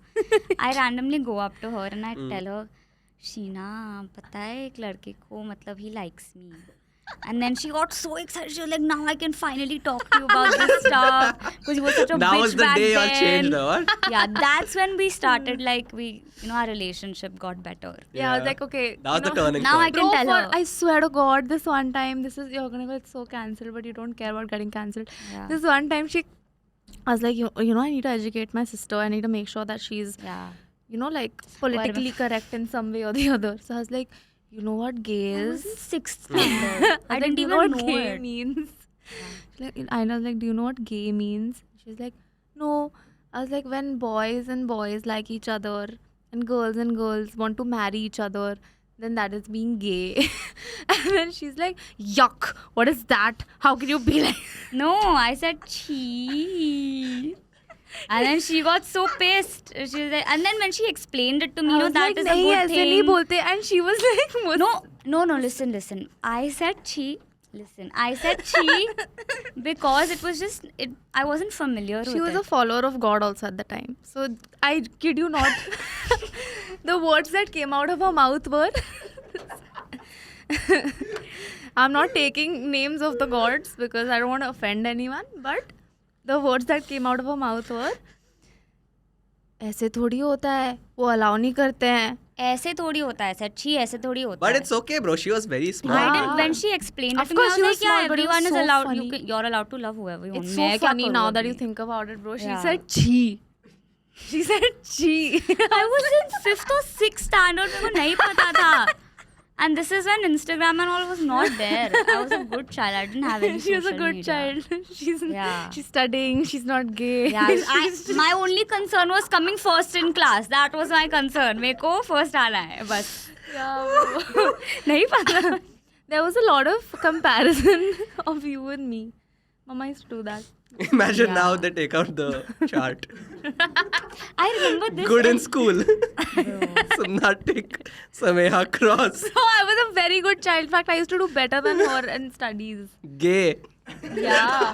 Speaker 2: I randomly go up to her and I tell her, Sheena, पता है एक लड़के को मतलब he likes me. And then she got so excited. She was like, now I can finally talk to you about this stuff. Because you were such a
Speaker 1: That
Speaker 2: bitch
Speaker 1: was the
Speaker 2: back
Speaker 1: day you all
Speaker 2: then.
Speaker 1: changed, what?
Speaker 2: Yeah, that's when we started, like, our relationship got better.
Speaker 3: Yeah, I was like, okay.
Speaker 1: That was
Speaker 3: you
Speaker 1: the
Speaker 3: know,
Speaker 1: turning
Speaker 2: Now I
Speaker 1: point.
Speaker 2: can
Speaker 3: Bro,
Speaker 2: tell
Speaker 3: for,
Speaker 2: her.
Speaker 3: I swear to God, this one time, you're gonna get so cancelled, but you don't care about getting cancelled.
Speaker 2: Yeah.
Speaker 3: This one time, I was like, you know, I need to educate my sister. I need to make sure that she's,
Speaker 2: Yeah.
Speaker 3: you know, like politically correct in some way or the other. So I was like, you know what gay
Speaker 2: I was
Speaker 3: is?
Speaker 2: in 6th standard. I didn't
Speaker 3: do you
Speaker 2: even
Speaker 3: know what
Speaker 2: know
Speaker 3: gay
Speaker 2: it.
Speaker 3: means. Like, I was like, do you know what gay means? She's like, no. I was like, when boys and boys like each other and girls want to marry each other, then that is being gay. And then she's like, yuck, what is that? How can you be like...
Speaker 2: No, I said chee. And then she got so pissed. She was like, and then when she explained it to me,
Speaker 3: I
Speaker 2: no,
Speaker 3: was
Speaker 2: that
Speaker 3: like,
Speaker 2: is a
Speaker 3: "Nahi,
Speaker 2: good
Speaker 3: aise nahi
Speaker 2: thing.
Speaker 3: bolte." And she was like...
Speaker 2: No, listen. I said chee. Listen, I said she because it was just it. I wasn't familiar
Speaker 3: She
Speaker 2: with
Speaker 3: was
Speaker 2: it.
Speaker 3: a follower of God also at the time. So I kid you not. The words that came out of her mouth were. I'm not taking names of the gods because I don't want to offend anyone, but the words that came out of her mouth were ऐसे थोड़ी होता है, वो allow नहीं करते हैं.
Speaker 2: ऐसे थोड़ी होता है सच्ची ऐसे थोड़ी होता
Speaker 1: But
Speaker 2: है.
Speaker 1: it's okay, bro. She was very small.
Speaker 2: I
Speaker 3: Yeah.
Speaker 2: didn't, when she explained it
Speaker 3: Of
Speaker 2: to me, I
Speaker 3: course
Speaker 2: was
Speaker 3: she
Speaker 2: like,
Speaker 3: was
Speaker 2: yeah,
Speaker 3: small, but it
Speaker 2: everyone
Speaker 3: was
Speaker 2: is
Speaker 3: so
Speaker 2: allowed.
Speaker 3: funny.
Speaker 2: You're allowed to love whoever you want.
Speaker 3: It's
Speaker 2: मैं
Speaker 3: so
Speaker 2: क्या
Speaker 3: funny
Speaker 2: करूँ
Speaker 3: now that you
Speaker 2: अभी?
Speaker 3: think about it, bro. She
Speaker 2: Yeah.
Speaker 3: said chi. She said chi.
Speaker 2: I was in 5th or 6th standard. मेरे को नहीं पता था. And this is when Instagram and all was not there. I was a good child. I didn't have any
Speaker 3: She was a
Speaker 2: social
Speaker 3: good
Speaker 2: media.
Speaker 3: child.
Speaker 2: Yeah.
Speaker 3: She's studying. She's not gay.
Speaker 2: Yeah, my only concern was coming first in class. That was my concern. मेरे को first आना है बस.
Speaker 3: Yeah, bro.
Speaker 2: नहीं पता.
Speaker 3: There was a lot of comparison of you and me. Mama used to do that.
Speaker 1: Imagine
Speaker 2: Yeah.
Speaker 1: now they take out the chart.
Speaker 2: I remember this.
Speaker 1: Good in school. Sunnatic, Sameha cross.
Speaker 3: So I was a very good child. In fact, I used to do better than her in studies.
Speaker 1: Gay.
Speaker 3: Yeah.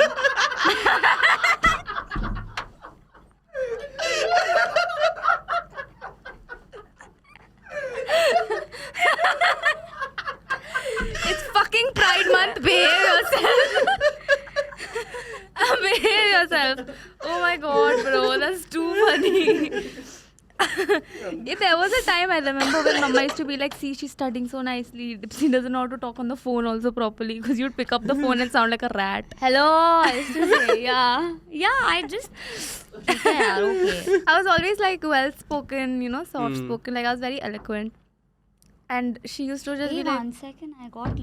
Speaker 3: It's fucking Pride Month. Behave yourself. Behave yourself. Oh my god, bro. That's too funny. If there was a time I remember when Mama used to be like, see, she's studying so nicely. She doesn't know how to talk on the phone also properly because you'd pick up the phone and sound like a rat.
Speaker 2: Hello, I used to say, yeah. Yeah, I just. ठीक है यार, okay.
Speaker 3: I was always like well spoken, you know, soft spoken. Like I was very eloquent. And she used to just
Speaker 2: Hey,
Speaker 3: be like,
Speaker 2: 1 second. I got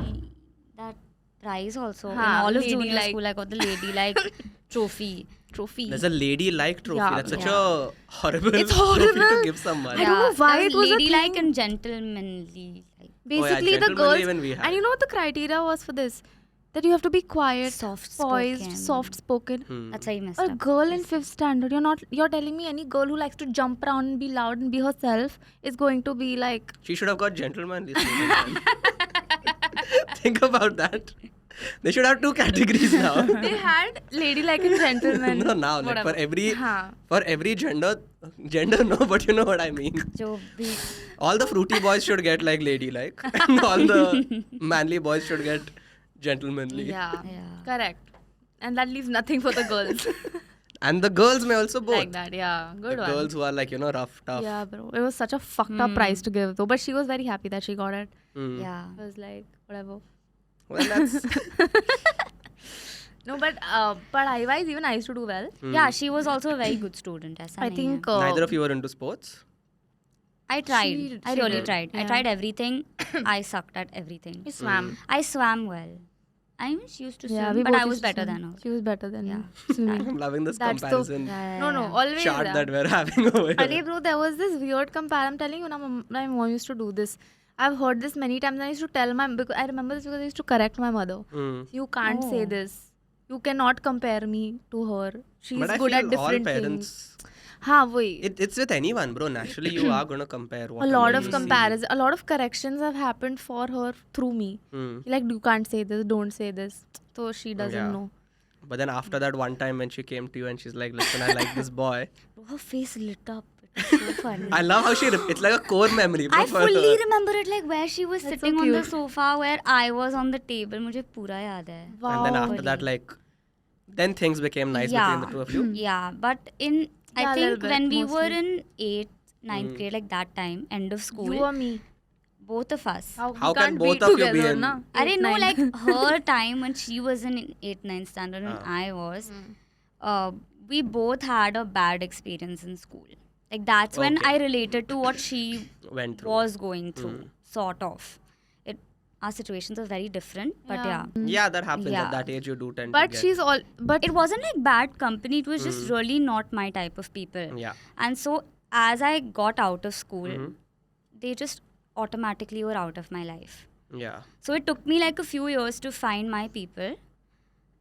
Speaker 2: that prize also. In
Speaker 3: हाँ,
Speaker 2: all of junior
Speaker 3: ladylike.
Speaker 2: school, I got the ladylike trophy.
Speaker 3: trophy.
Speaker 1: There's a lady-like trophy.
Speaker 3: Yeah,
Speaker 1: That's such
Speaker 2: yeah.
Speaker 1: a horrible
Speaker 3: It's
Speaker 1: trophy to
Speaker 3: horrible.
Speaker 1: give someone.
Speaker 3: I don't know why
Speaker 2: that
Speaker 3: it was a
Speaker 2: ladylike
Speaker 3: thing.
Speaker 2: and gentlemanly. Like,
Speaker 3: Basically, the
Speaker 1: gentlemanly
Speaker 3: girls.
Speaker 1: even we had.
Speaker 3: And you know what the criteria was for this? That you have to be quiet,
Speaker 2: Soft-spoken.
Speaker 3: poised, soft spoken.
Speaker 1: Hmm.
Speaker 2: that's how you messed
Speaker 3: A
Speaker 2: up.
Speaker 3: girl in 5th standard, you're telling me any girl who likes to jump around and be loud and be herself is going to be like,
Speaker 1: She should have got gentlemanly. Think about that. They should have 2 categories now.
Speaker 3: they had ladylike and gentleman.
Speaker 1: No, now like
Speaker 3: whatever.
Speaker 1: for every gender no, but you know what I mean.
Speaker 2: जो भी
Speaker 1: All the fruity boys should get like ladylike, and all the manly boys should get gentlemanly.
Speaker 3: Yeah,
Speaker 2: Yeah.
Speaker 3: correct. And that leaves nothing for the girls.
Speaker 1: And the girls may also both.
Speaker 3: like that, yeah. Good
Speaker 1: the
Speaker 3: one.
Speaker 1: girls who are like rough, tough.
Speaker 3: Yeah, bro. It was such a fucked up prize to give though. But she was very happy that she got it.
Speaker 1: Hmm.
Speaker 2: yeah.
Speaker 3: I was like, whatever.
Speaker 1: Well, that's
Speaker 3: No, but otherwise, even I used to do well.
Speaker 2: Yeah, she was also a very good student. ऐसा
Speaker 3: I
Speaker 2: नहीं
Speaker 3: think
Speaker 2: है.
Speaker 1: neither of you were into sports.
Speaker 2: I tried. I
Speaker 3: she
Speaker 2: really
Speaker 3: did.
Speaker 2: tried. I
Speaker 3: Yeah.
Speaker 2: tried everything. I sucked at everything.
Speaker 3: You swam.
Speaker 2: I swam well. I mean, she used to swim,
Speaker 3: we
Speaker 2: but
Speaker 3: both
Speaker 2: I
Speaker 3: used
Speaker 2: was
Speaker 3: to
Speaker 2: better
Speaker 3: swim.
Speaker 2: than her.
Speaker 3: She was better than
Speaker 2: Yeah.
Speaker 3: me. Swimming.
Speaker 1: I'm loving this
Speaker 3: That's the-
Speaker 1: comparison
Speaker 3: No, always.
Speaker 1: chart
Speaker 3: yeah.
Speaker 1: that we're having over here.
Speaker 3: Arey bro, there was this weird comparison. I'm telling you, my mom used to do this. I've heard this many times. And I used to tell because I remember this because I used to correct my mother.
Speaker 1: Hmm.
Speaker 3: You can't say
Speaker 2: Oh.
Speaker 3: this. You cannot compare me to her. She's
Speaker 1: But I
Speaker 3: good
Speaker 1: feel
Speaker 3: at different
Speaker 1: all
Speaker 3: things.
Speaker 1: parents.
Speaker 3: हाँ वही.
Speaker 1: It's with anyone, bro. Naturally, you are gonna compare.
Speaker 3: A
Speaker 1: whatever
Speaker 3: lot
Speaker 1: you
Speaker 3: of
Speaker 1: see.
Speaker 3: comparison, a lot of corrections have happened for her through me.
Speaker 1: Hmm.
Speaker 3: Like you can't say this, don't say this. So she doesn't
Speaker 1: Yeah.
Speaker 3: know.
Speaker 1: But then after that one time when she came to you and she's like, listen, I like this boy.
Speaker 2: Her face lit up. It was so funny.
Speaker 1: I love how it's like a core memory. Bro,
Speaker 2: I
Speaker 1: for
Speaker 2: fully
Speaker 1: her.
Speaker 2: remember it, like where she was
Speaker 3: That's so
Speaker 2: sitting on the
Speaker 3: cute.
Speaker 2: sofa, where I was on the table. मुझे पूरा याद है.
Speaker 3: Wow.
Speaker 1: And then after that, like, then things became nice between the two of you.
Speaker 2: Yeah, but in I
Speaker 3: Yeah, a little
Speaker 2: think
Speaker 3: bit,
Speaker 2: when we
Speaker 3: mostly.
Speaker 2: were in 8th, 9th grade, like that time, end of school,
Speaker 3: You or me?
Speaker 2: both of us.
Speaker 1: How
Speaker 3: we
Speaker 1: can
Speaker 3: can't
Speaker 1: both
Speaker 3: be
Speaker 1: of you be
Speaker 3: together,
Speaker 1: in-
Speaker 3: na?
Speaker 2: I didn't know,
Speaker 3: 8, 9.
Speaker 2: like her time when she was in 8th, 9th standard and I was. We both had a bad experience in school. Like that's when
Speaker 1: Okay.
Speaker 2: I related to what she
Speaker 1: Went through.
Speaker 2: was going through, sort of. Our situations are very different, but yeah.
Speaker 1: Yeah, that happens
Speaker 2: Yeah.
Speaker 1: at that age. You do tend
Speaker 3: But
Speaker 1: to get.
Speaker 3: she's all. But
Speaker 2: It wasn't like bad company. It was just really not my type of people.
Speaker 1: Yeah.
Speaker 2: And so as I got out of school,
Speaker 1: Mhm.
Speaker 2: they just automatically were out of my life.
Speaker 1: Yeah.
Speaker 2: So it took me like a few years to find my people.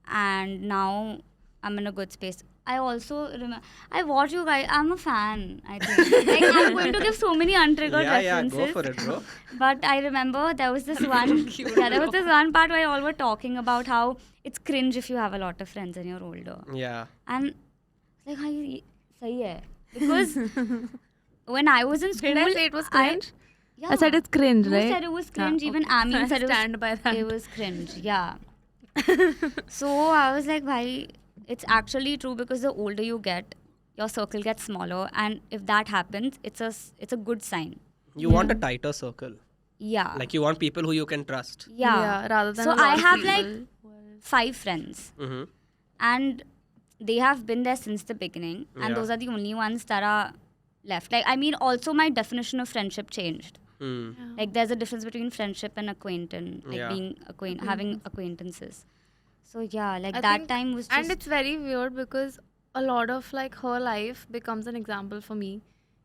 Speaker 2: And now I'm in a good space. I also remember, I watch you guys, I'm a fan, I think. Like, I'm going to give so many untriggered references.
Speaker 1: go for it, bro.
Speaker 2: But I remember there was this one, there was this one part where all were talking about how it's cringe if you have a lot of friends and you're older.
Speaker 1: Yeah.
Speaker 2: And like, हाँ ये सही है. Because when I was in school,
Speaker 3: Did I say it was cringe?
Speaker 2: Yeah.
Speaker 3: I said it's cringe,
Speaker 2: You
Speaker 3: right?
Speaker 2: said it was cringe. Even
Speaker 3: okay.
Speaker 2: Amin
Speaker 3: I
Speaker 2: said
Speaker 3: stand by that.
Speaker 2: it was cringe. Yeah. So I was like, bhai, it's actually true because the older you get, your circle gets smaller, and if that happens, it's a good sign.
Speaker 1: You want a tighter circle.
Speaker 2: Yeah.
Speaker 1: Like you want people who you can trust.
Speaker 2: Yeah.
Speaker 3: rather than
Speaker 2: So
Speaker 3: a lot
Speaker 2: I
Speaker 3: of
Speaker 2: have
Speaker 3: people.
Speaker 2: like 5 friends,
Speaker 1: Mm-hmm.
Speaker 2: and they have been there since the beginning, and
Speaker 1: Yeah.
Speaker 2: those are the only ones that are left. Like, I mean, also my definition of friendship changed.
Speaker 1: Mm.
Speaker 2: Like, there's a difference between friendship and acquaintance, like
Speaker 1: Yeah.
Speaker 2: being having acquaintances. So yeah, like
Speaker 3: I
Speaker 2: that
Speaker 3: think-
Speaker 2: time was just
Speaker 3: And it's very weird because a lot of like her life becomes an example for me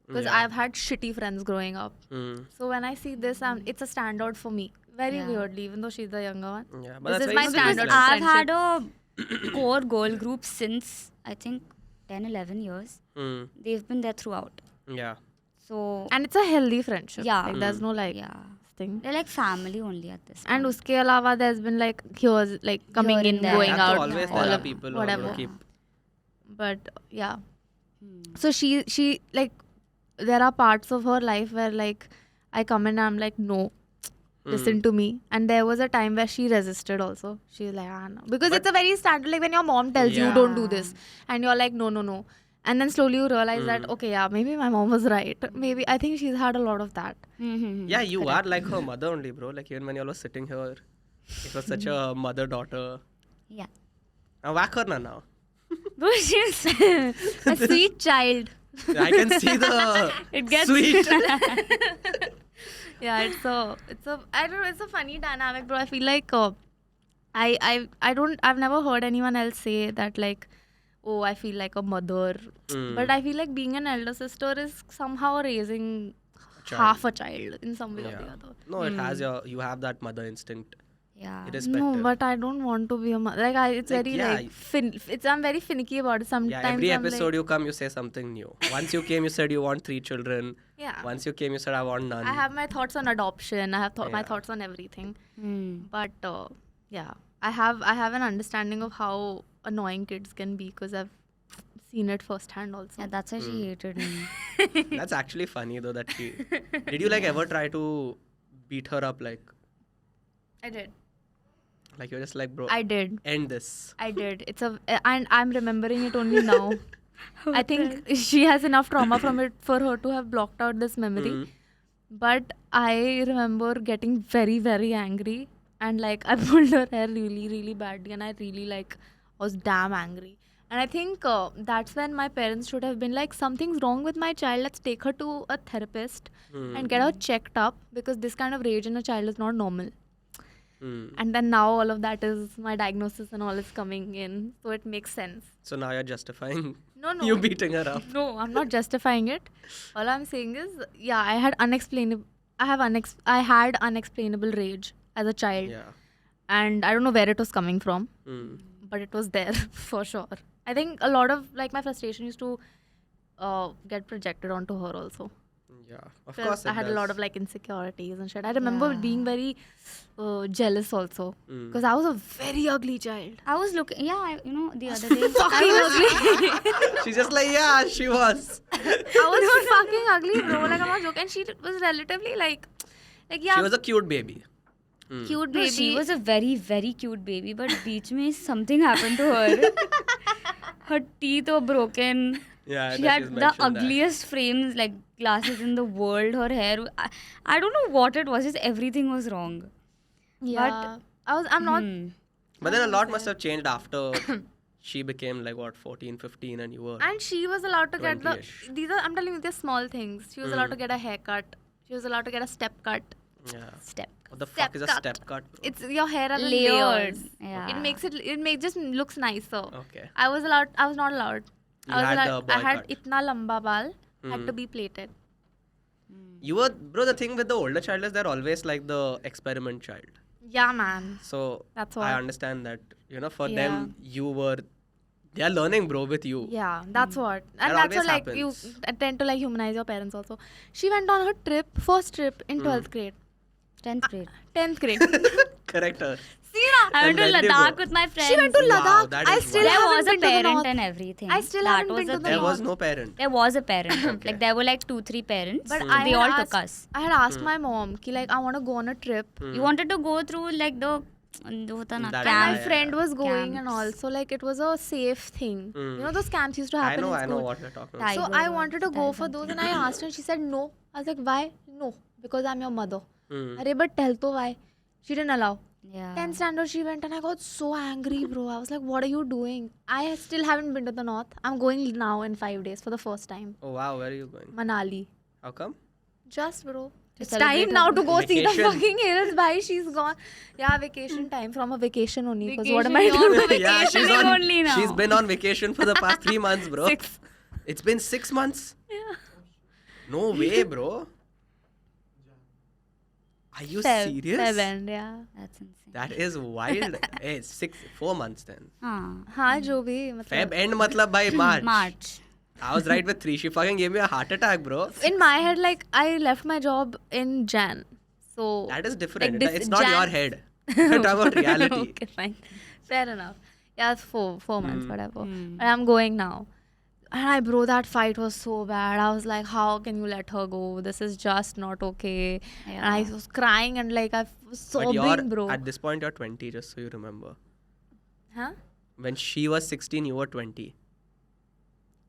Speaker 3: because
Speaker 1: Yeah.
Speaker 3: I've had shitty friends growing up.
Speaker 1: Mm.
Speaker 3: So when I see this, it's a standout for me. Very
Speaker 2: Yeah.
Speaker 3: weirdly, even though she's the younger one.
Speaker 1: Yeah, but
Speaker 3: This
Speaker 1: that's
Speaker 3: is
Speaker 1: very
Speaker 3: my
Speaker 1: sweet,
Speaker 3: standard
Speaker 1: like-
Speaker 2: I've had a core girl group since I think 10-11 years.
Speaker 1: Mm.
Speaker 2: They've been there throughout.
Speaker 1: Yeah.
Speaker 2: So
Speaker 3: And it's a healthy friendship.
Speaker 2: Yeah.
Speaker 3: Like there's no like
Speaker 2: yeah,
Speaker 3: thing.
Speaker 2: they're like family only at this.
Speaker 3: And
Speaker 2: point.
Speaker 3: uske alawa, there's been like here's like coming
Speaker 2: Here
Speaker 3: in,
Speaker 2: and there.
Speaker 3: going
Speaker 1: Have to
Speaker 3: out,
Speaker 1: always
Speaker 2: all
Speaker 1: there are
Speaker 3: of
Speaker 1: people who
Speaker 3: whatever.
Speaker 1: will keep.
Speaker 3: But yeah.
Speaker 2: Hmm.
Speaker 3: So she like there are parts of her life where like I come in and I'm like no, listen to me. And there was a time where she resisted also. She was like no. Because
Speaker 1: But-
Speaker 3: it's a very standard like when your mom tells you
Speaker 1: Yeah.
Speaker 3: don't do this and you're like no. And then slowly you realize that okay yeah maybe my mom was right. Maybe I think she's had a lot of that.
Speaker 1: Yeah, you are like her mother only, bro. Like even when you all were sitting here, it was such a mother-daughter.
Speaker 2: Yeah.
Speaker 1: Now whack her now.
Speaker 2: Bro, she's
Speaker 3: A sweet child.
Speaker 1: I can see the
Speaker 2: it gets
Speaker 1: sweet.
Speaker 3: Yeah, it's a I don't know, it's a funny dynamic, bro. I feel like I've never heard anyone else say that like, oh, I feel like a mother. But I feel like being an elder sister is somehow raising
Speaker 1: child.
Speaker 3: half a child in some way or the
Speaker 1: Yeah.
Speaker 3: other.
Speaker 1: No, it has you have that mother instinct.
Speaker 2: Yeah.
Speaker 1: Irrespective.
Speaker 3: No, but I don't want to be a mother. Like it's
Speaker 1: Like,
Speaker 3: very
Speaker 1: yeah.
Speaker 3: I'm very finicky about it. Sometimes
Speaker 1: Yeah, every
Speaker 3: I'm
Speaker 1: episode
Speaker 3: like,
Speaker 1: you come, you say something new. Once you came, you said you want 3 children.
Speaker 3: yeah.
Speaker 1: Once you came, you said I want none.
Speaker 3: I have my thoughts on adoption. I have my
Speaker 1: Yeah.
Speaker 3: thoughts on everything.
Speaker 2: Hmm.
Speaker 3: But yeah, I have an understanding of how annoying kids can be because I've seen it firsthand also.
Speaker 2: Yeah, that's why she hated me.
Speaker 1: That's actually funny though that she. Did you like ever try to beat her up like
Speaker 3: I did.
Speaker 1: you're just like bro
Speaker 3: I did.
Speaker 1: end this.
Speaker 3: I did. And I'm remembering it only now. I think she has enough trauma from it for her to have blocked out this memory.
Speaker 1: Mm.
Speaker 3: But I remember getting very, very angry and like I pulled her hair really, really badly and I really like was damn angry. And I think that's when my parents should have been like, something's wrong with my child. Let's take her to a therapist and get her checked up because this kind of rage in a child is not normal.
Speaker 1: Mm.
Speaker 3: And then now all of that is my diagnosis and all is coming in. So it makes sense.
Speaker 1: So now you're justifying
Speaker 3: No.
Speaker 1: you beating her up.
Speaker 3: No, I'm not justifying it. All I'm saying is, yeah, I had unexplainable rage as a child.
Speaker 1: Yeah.
Speaker 3: And I don't know where it was coming from,
Speaker 1: Mm.
Speaker 3: but it was there for sure. I think a lot of like my frustration used to get projected onto her also.
Speaker 1: Yeah. Of
Speaker 3: Because
Speaker 1: course.
Speaker 3: I
Speaker 1: it
Speaker 3: had a
Speaker 1: does.
Speaker 3: lot of like insecurities and shit. I remember
Speaker 2: Yeah.
Speaker 3: being very jealous also
Speaker 1: Mm.
Speaker 3: because I was a very ugly child.
Speaker 2: I was looking, the other day.
Speaker 3: Fucking ugly.
Speaker 1: She's just like yeah, she was.
Speaker 3: I was fucking ugly, bro. Like I'm not joking. And she was relatively like yeah,
Speaker 1: She was a cute baby.
Speaker 3: cute
Speaker 2: No,
Speaker 3: baby.
Speaker 2: she was a very, very cute baby, but beach mein something happened to her. Her teeth were broken.
Speaker 1: Yeah.
Speaker 2: She
Speaker 1: that
Speaker 2: had
Speaker 1: she's
Speaker 2: the
Speaker 1: mentioned that.
Speaker 2: ugliest frames, like glasses in the world. Her hair, I don't know what it was. Just everything was wrong.
Speaker 3: Yeah. I'm not.
Speaker 1: But then a lot must have changed after she became like what 14, 15 and you were.
Speaker 3: And she was allowed to get the.
Speaker 1: 20-ish.
Speaker 3: I'm telling you, they're small things. She was allowed to get a haircut. She was allowed to get a step cut.
Speaker 1: Yeah.
Speaker 2: Step.
Speaker 1: What the
Speaker 3: Step
Speaker 1: fuck is a
Speaker 3: cut.
Speaker 1: step cut? Bro?
Speaker 3: It's your hair are
Speaker 2: Layered.
Speaker 3: layers.
Speaker 2: Yeah.
Speaker 3: It just looks nicer.
Speaker 1: Okay.
Speaker 3: I was not allowed.
Speaker 1: You
Speaker 3: I was
Speaker 1: had the
Speaker 3: allowed.
Speaker 1: boy
Speaker 3: I had
Speaker 1: cut.
Speaker 3: itna lamba bal had to be plaited.
Speaker 1: You were, bro, the thing with the older child is they're always like the experiment child.
Speaker 3: Yeah, man.
Speaker 1: So
Speaker 3: That's
Speaker 1: I
Speaker 3: what.
Speaker 1: understand that, for
Speaker 3: Yeah.
Speaker 1: them, you were They are learning, bro, with you.
Speaker 3: Yeah, that's what. And
Speaker 1: That
Speaker 3: that's what,
Speaker 1: always
Speaker 3: like, you
Speaker 1: happens.
Speaker 3: tend to, like, humanize your parents also. She went on her first trip in 12th grade.
Speaker 2: 10th grade.
Speaker 3: 10th grade.
Speaker 1: Correct her.
Speaker 3: See na?
Speaker 2: I went to
Speaker 1: when did you
Speaker 2: Ladakh
Speaker 1: go?
Speaker 2: with my friends.
Speaker 3: She went to
Speaker 1: Wow,
Speaker 3: Ladakh.
Speaker 1: that
Speaker 3: I
Speaker 1: is
Speaker 3: still
Speaker 1: wild.
Speaker 2: There
Speaker 3: haven't
Speaker 2: was a
Speaker 3: been to the
Speaker 2: parent
Speaker 3: north.
Speaker 2: and everything.
Speaker 3: I still
Speaker 2: That
Speaker 3: haven't
Speaker 2: was
Speaker 3: been
Speaker 2: a
Speaker 3: to the
Speaker 1: There
Speaker 2: thing.
Speaker 1: was no parent.
Speaker 2: There was a parent.
Speaker 1: Okay.
Speaker 2: Like there were like 2-3 parents.
Speaker 3: But
Speaker 2: They
Speaker 3: I
Speaker 2: all
Speaker 3: had
Speaker 2: took us.
Speaker 3: I had asked my mom, ki, like, I want to go on a trip.
Speaker 2: You wanted to go through like the hota na,
Speaker 1: That-
Speaker 3: And my
Speaker 1: Yeah,
Speaker 3: friend
Speaker 1: yeah.
Speaker 3: was going, and
Speaker 2: Camps.
Speaker 3: also, like, it was a safe thing. You know, those camps used to
Speaker 1: I
Speaker 3: happen
Speaker 1: know
Speaker 3: in school.
Speaker 1: what you're talking about.
Speaker 2: Tiger
Speaker 3: So I
Speaker 2: or
Speaker 3: wanted to go
Speaker 2: Tiger
Speaker 3: for those, and I asked her, and she said no. I was like, why? No, because I'm your mother.
Speaker 1: Hmm.
Speaker 3: Arey, but tell to why? She didn't allow.
Speaker 2: Yeah.
Speaker 3: 10th standard she went, and I got so angry, bro. I was like, what are you doing? I still haven't been to the north. I'm going now in 5 days for the first time.
Speaker 1: Oh wow, where are you going?
Speaker 3: Manali.
Speaker 1: How come?
Speaker 3: Just, bro. It's
Speaker 2: celebrate
Speaker 3: time now to go see the
Speaker 1: Vacation.
Speaker 3: fucking hills. Bhai, she's gone. Yeah, vacation time. From a vacation only. Because what am I
Speaker 2: Vacation,
Speaker 3: doing?
Speaker 2: you're on
Speaker 1: Yeah, she's
Speaker 2: vacationing
Speaker 1: on.
Speaker 2: only now.
Speaker 1: She's been on vacation for the past 3 months, bro.
Speaker 3: 6.
Speaker 1: It's been 6 months.
Speaker 3: Yeah.
Speaker 1: No way, bro. Are you serious?
Speaker 3: 7, yeah.
Speaker 2: That's insane.
Speaker 1: That is wild. Hey, 4 months then.
Speaker 3: हाँ जो भी मतलब.
Speaker 1: Feb end matlab by March.
Speaker 2: March.
Speaker 1: I was right with 3. She fucking gave me a heart attack, bro.
Speaker 3: In my head, like, I left my job in Jan. So
Speaker 1: That is different.
Speaker 3: Like this
Speaker 1: It's not
Speaker 3: Jan-
Speaker 1: your head. We're talking about reality.
Speaker 3: Okay, fine. Fair enough. Yeah, it's 4 months, whatever.
Speaker 2: Hmm.
Speaker 3: But I'm going now. And bro, that fight was so bad. I was like, how can you let her go? This is just not okay. And I
Speaker 2: Yeah.
Speaker 3: was crying, and like I was
Speaker 1: But
Speaker 3: sobbing,
Speaker 1: you're,
Speaker 3: bro.
Speaker 1: at this point, you're 20, just so you remember.
Speaker 3: Huh?
Speaker 1: When she was 16, you were 20.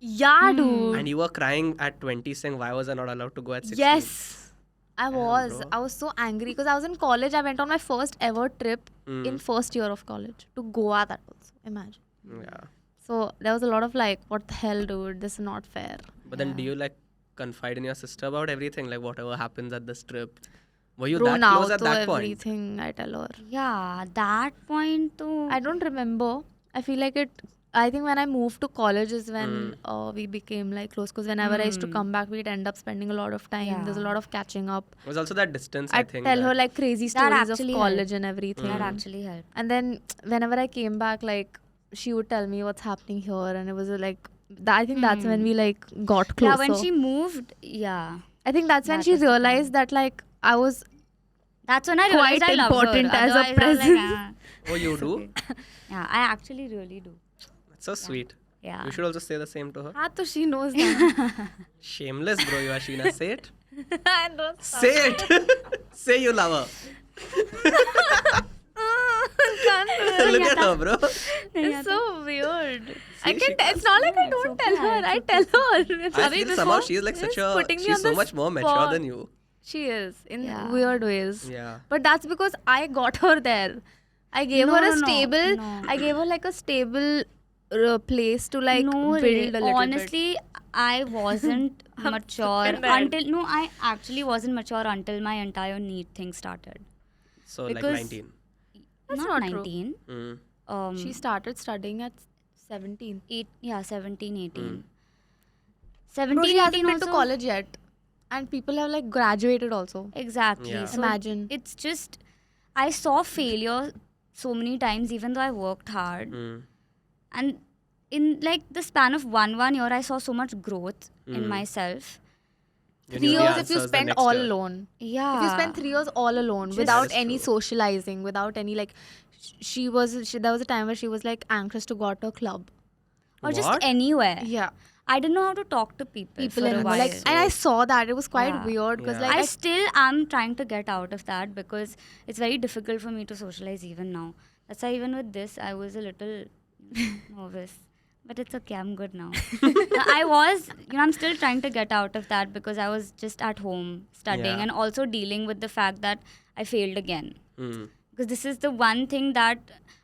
Speaker 3: Yeah, dude.
Speaker 1: And you were crying at 20 saying, why was I not allowed to go at 16?
Speaker 3: Yes. I
Speaker 1: Damn,
Speaker 3: was.
Speaker 1: bro.
Speaker 3: I was so angry because I was in college. I went on my first ever trip in first year of college to Goa. That also. Imagine.
Speaker 1: Yeah.
Speaker 3: So there was a lot of like, what the hell, dude? This is not fair.
Speaker 1: But then do you like confide in your sister about everything? Like whatever happens at this trip? Were you
Speaker 3: Bro,
Speaker 1: that
Speaker 3: now
Speaker 1: close at
Speaker 3: to
Speaker 1: that point?
Speaker 3: everything I tell her.
Speaker 2: Yeah, that point too.
Speaker 3: I don't remember. I feel like it. I think when I moved to college is when we became like close. Because whenever I used to come back, we'd end up spending a lot of time.
Speaker 2: Yeah.
Speaker 3: There's a lot of catching up.
Speaker 1: It was also that distance, I
Speaker 3: I
Speaker 1: think.
Speaker 3: tell
Speaker 1: that-
Speaker 3: her like crazy
Speaker 2: That
Speaker 3: stories of
Speaker 2: actually
Speaker 3: college
Speaker 2: helped.
Speaker 3: and everything.
Speaker 2: That actually helped.
Speaker 3: And then whenever I came back, like she would tell me what's happening here, and it was like I think that's when we like got closer.
Speaker 2: Yeah, when she moved, yeah.
Speaker 3: I think that's when
Speaker 2: that
Speaker 3: she
Speaker 2: was the
Speaker 3: realized that like I was
Speaker 2: That's when I realized
Speaker 3: Quite
Speaker 2: I loved her.
Speaker 3: important as a
Speaker 2: Otherwise, I was like,
Speaker 3: presence.
Speaker 1: Oh, you do?
Speaker 2: yeah, I actually really do.
Speaker 1: That's so sweet.
Speaker 2: Yeah.
Speaker 1: You should also say the same to her.
Speaker 3: हाँ तो she knows that.
Speaker 1: Shameless, bro, you Ashina. Say it.
Speaker 3: I know.
Speaker 1: Say it. Say you love her. Look at her, bro.
Speaker 3: It's so weird. I
Speaker 1: See,
Speaker 3: can.
Speaker 1: she
Speaker 3: It's not like I
Speaker 2: It's
Speaker 3: don't
Speaker 2: okay,
Speaker 3: tell her.
Speaker 2: it's
Speaker 3: I tell her.
Speaker 1: I feel somehow she's like such a.
Speaker 3: putting me
Speaker 1: She's
Speaker 3: on
Speaker 1: so
Speaker 3: the
Speaker 1: much more mature
Speaker 3: spot.
Speaker 1: than you.
Speaker 3: She is in
Speaker 2: Yeah.
Speaker 3: weird ways.
Speaker 1: Yeah.
Speaker 3: But that's because I got her there. I gave
Speaker 2: No,
Speaker 3: her a
Speaker 2: no, no,
Speaker 3: stable.
Speaker 2: no.
Speaker 3: I gave her like a stable place to like
Speaker 2: no,
Speaker 3: build
Speaker 2: Ray,
Speaker 3: a little
Speaker 2: honestly, I wasn't mature
Speaker 3: in bed.
Speaker 2: until I actually wasn't mature until my entire NEET thing started.
Speaker 1: So
Speaker 2: Because-
Speaker 1: like 19.
Speaker 3: That's
Speaker 2: not
Speaker 3: not true.
Speaker 2: 19.
Speaker 1: Mm.
Speaker 3: She started studying at 17.
Speaker 2: 17, 18.
Speaker 1: Mm.
Speaker 2: 17,
Speaker 3: Bro, she
Speaker 2: 18
Speaker 3: hasn't been to
Speaker 2: also-
Speaker 3: college yet, and people have like graduated also.
Speaker 2: Exactly.
Speaker 1: Yeah.
Speaker 2: So
Speaker 3: Imagine.
Speaker 2: It's just, I saw failure so many times, even though I worked hard.
Speaker 1: Mm.
Speaker 2: And in like the span of one year, I saw so much growth in myself.
Speaker 1: You
Speaker 3: 3
Speaker 1: knew the
Speaker 3: years if
Speaker 1: answers
Speaker 3: you
Speaker 1: the
Speaker 3: spend
Speaker 1: next
Speaker 3: all
Speaker 1: year.
Speaker 3: alone.
Speaker 2: Yeah.
Speaker 3: If you spend 3 years all alone
Speaker 2: Just-
Speaker 3: without
Speaker 1: That is
Speaker 3: any
Speaker 1: true.
Speaker 3: socializing, without any like, there was a time where she was like anxious to go to a club.
Speaker 2: Or just
Speaker 1: What?
Speaker 2: anywhere.
Speaker 3: Yeah,
Speaker 2: I didn't know how to talk to people.
Speaker 3: people
Speaker 2: for a
Speaker 3: and
Speaker 2: while.
Speaker 3: like, and I saw that it was quite
Speaker 2: Yeah.
Speaker 3: weird because
Speaker 1: Yeah.
Speaker 3: like
Speaker 2: I still am trying to get out of that because it's very difficult for me to socialize even now. That's why even with this, I was a little nervous. But it's okay, I'm good now. I was, I'm still trying to get out of that because I was just at home studying
Speaker 1: Yeah.
Speaker 2: and also dealing with the fact that I failed again.
Speaker 1: Mm.
Speaker 2: Because this is the one thing that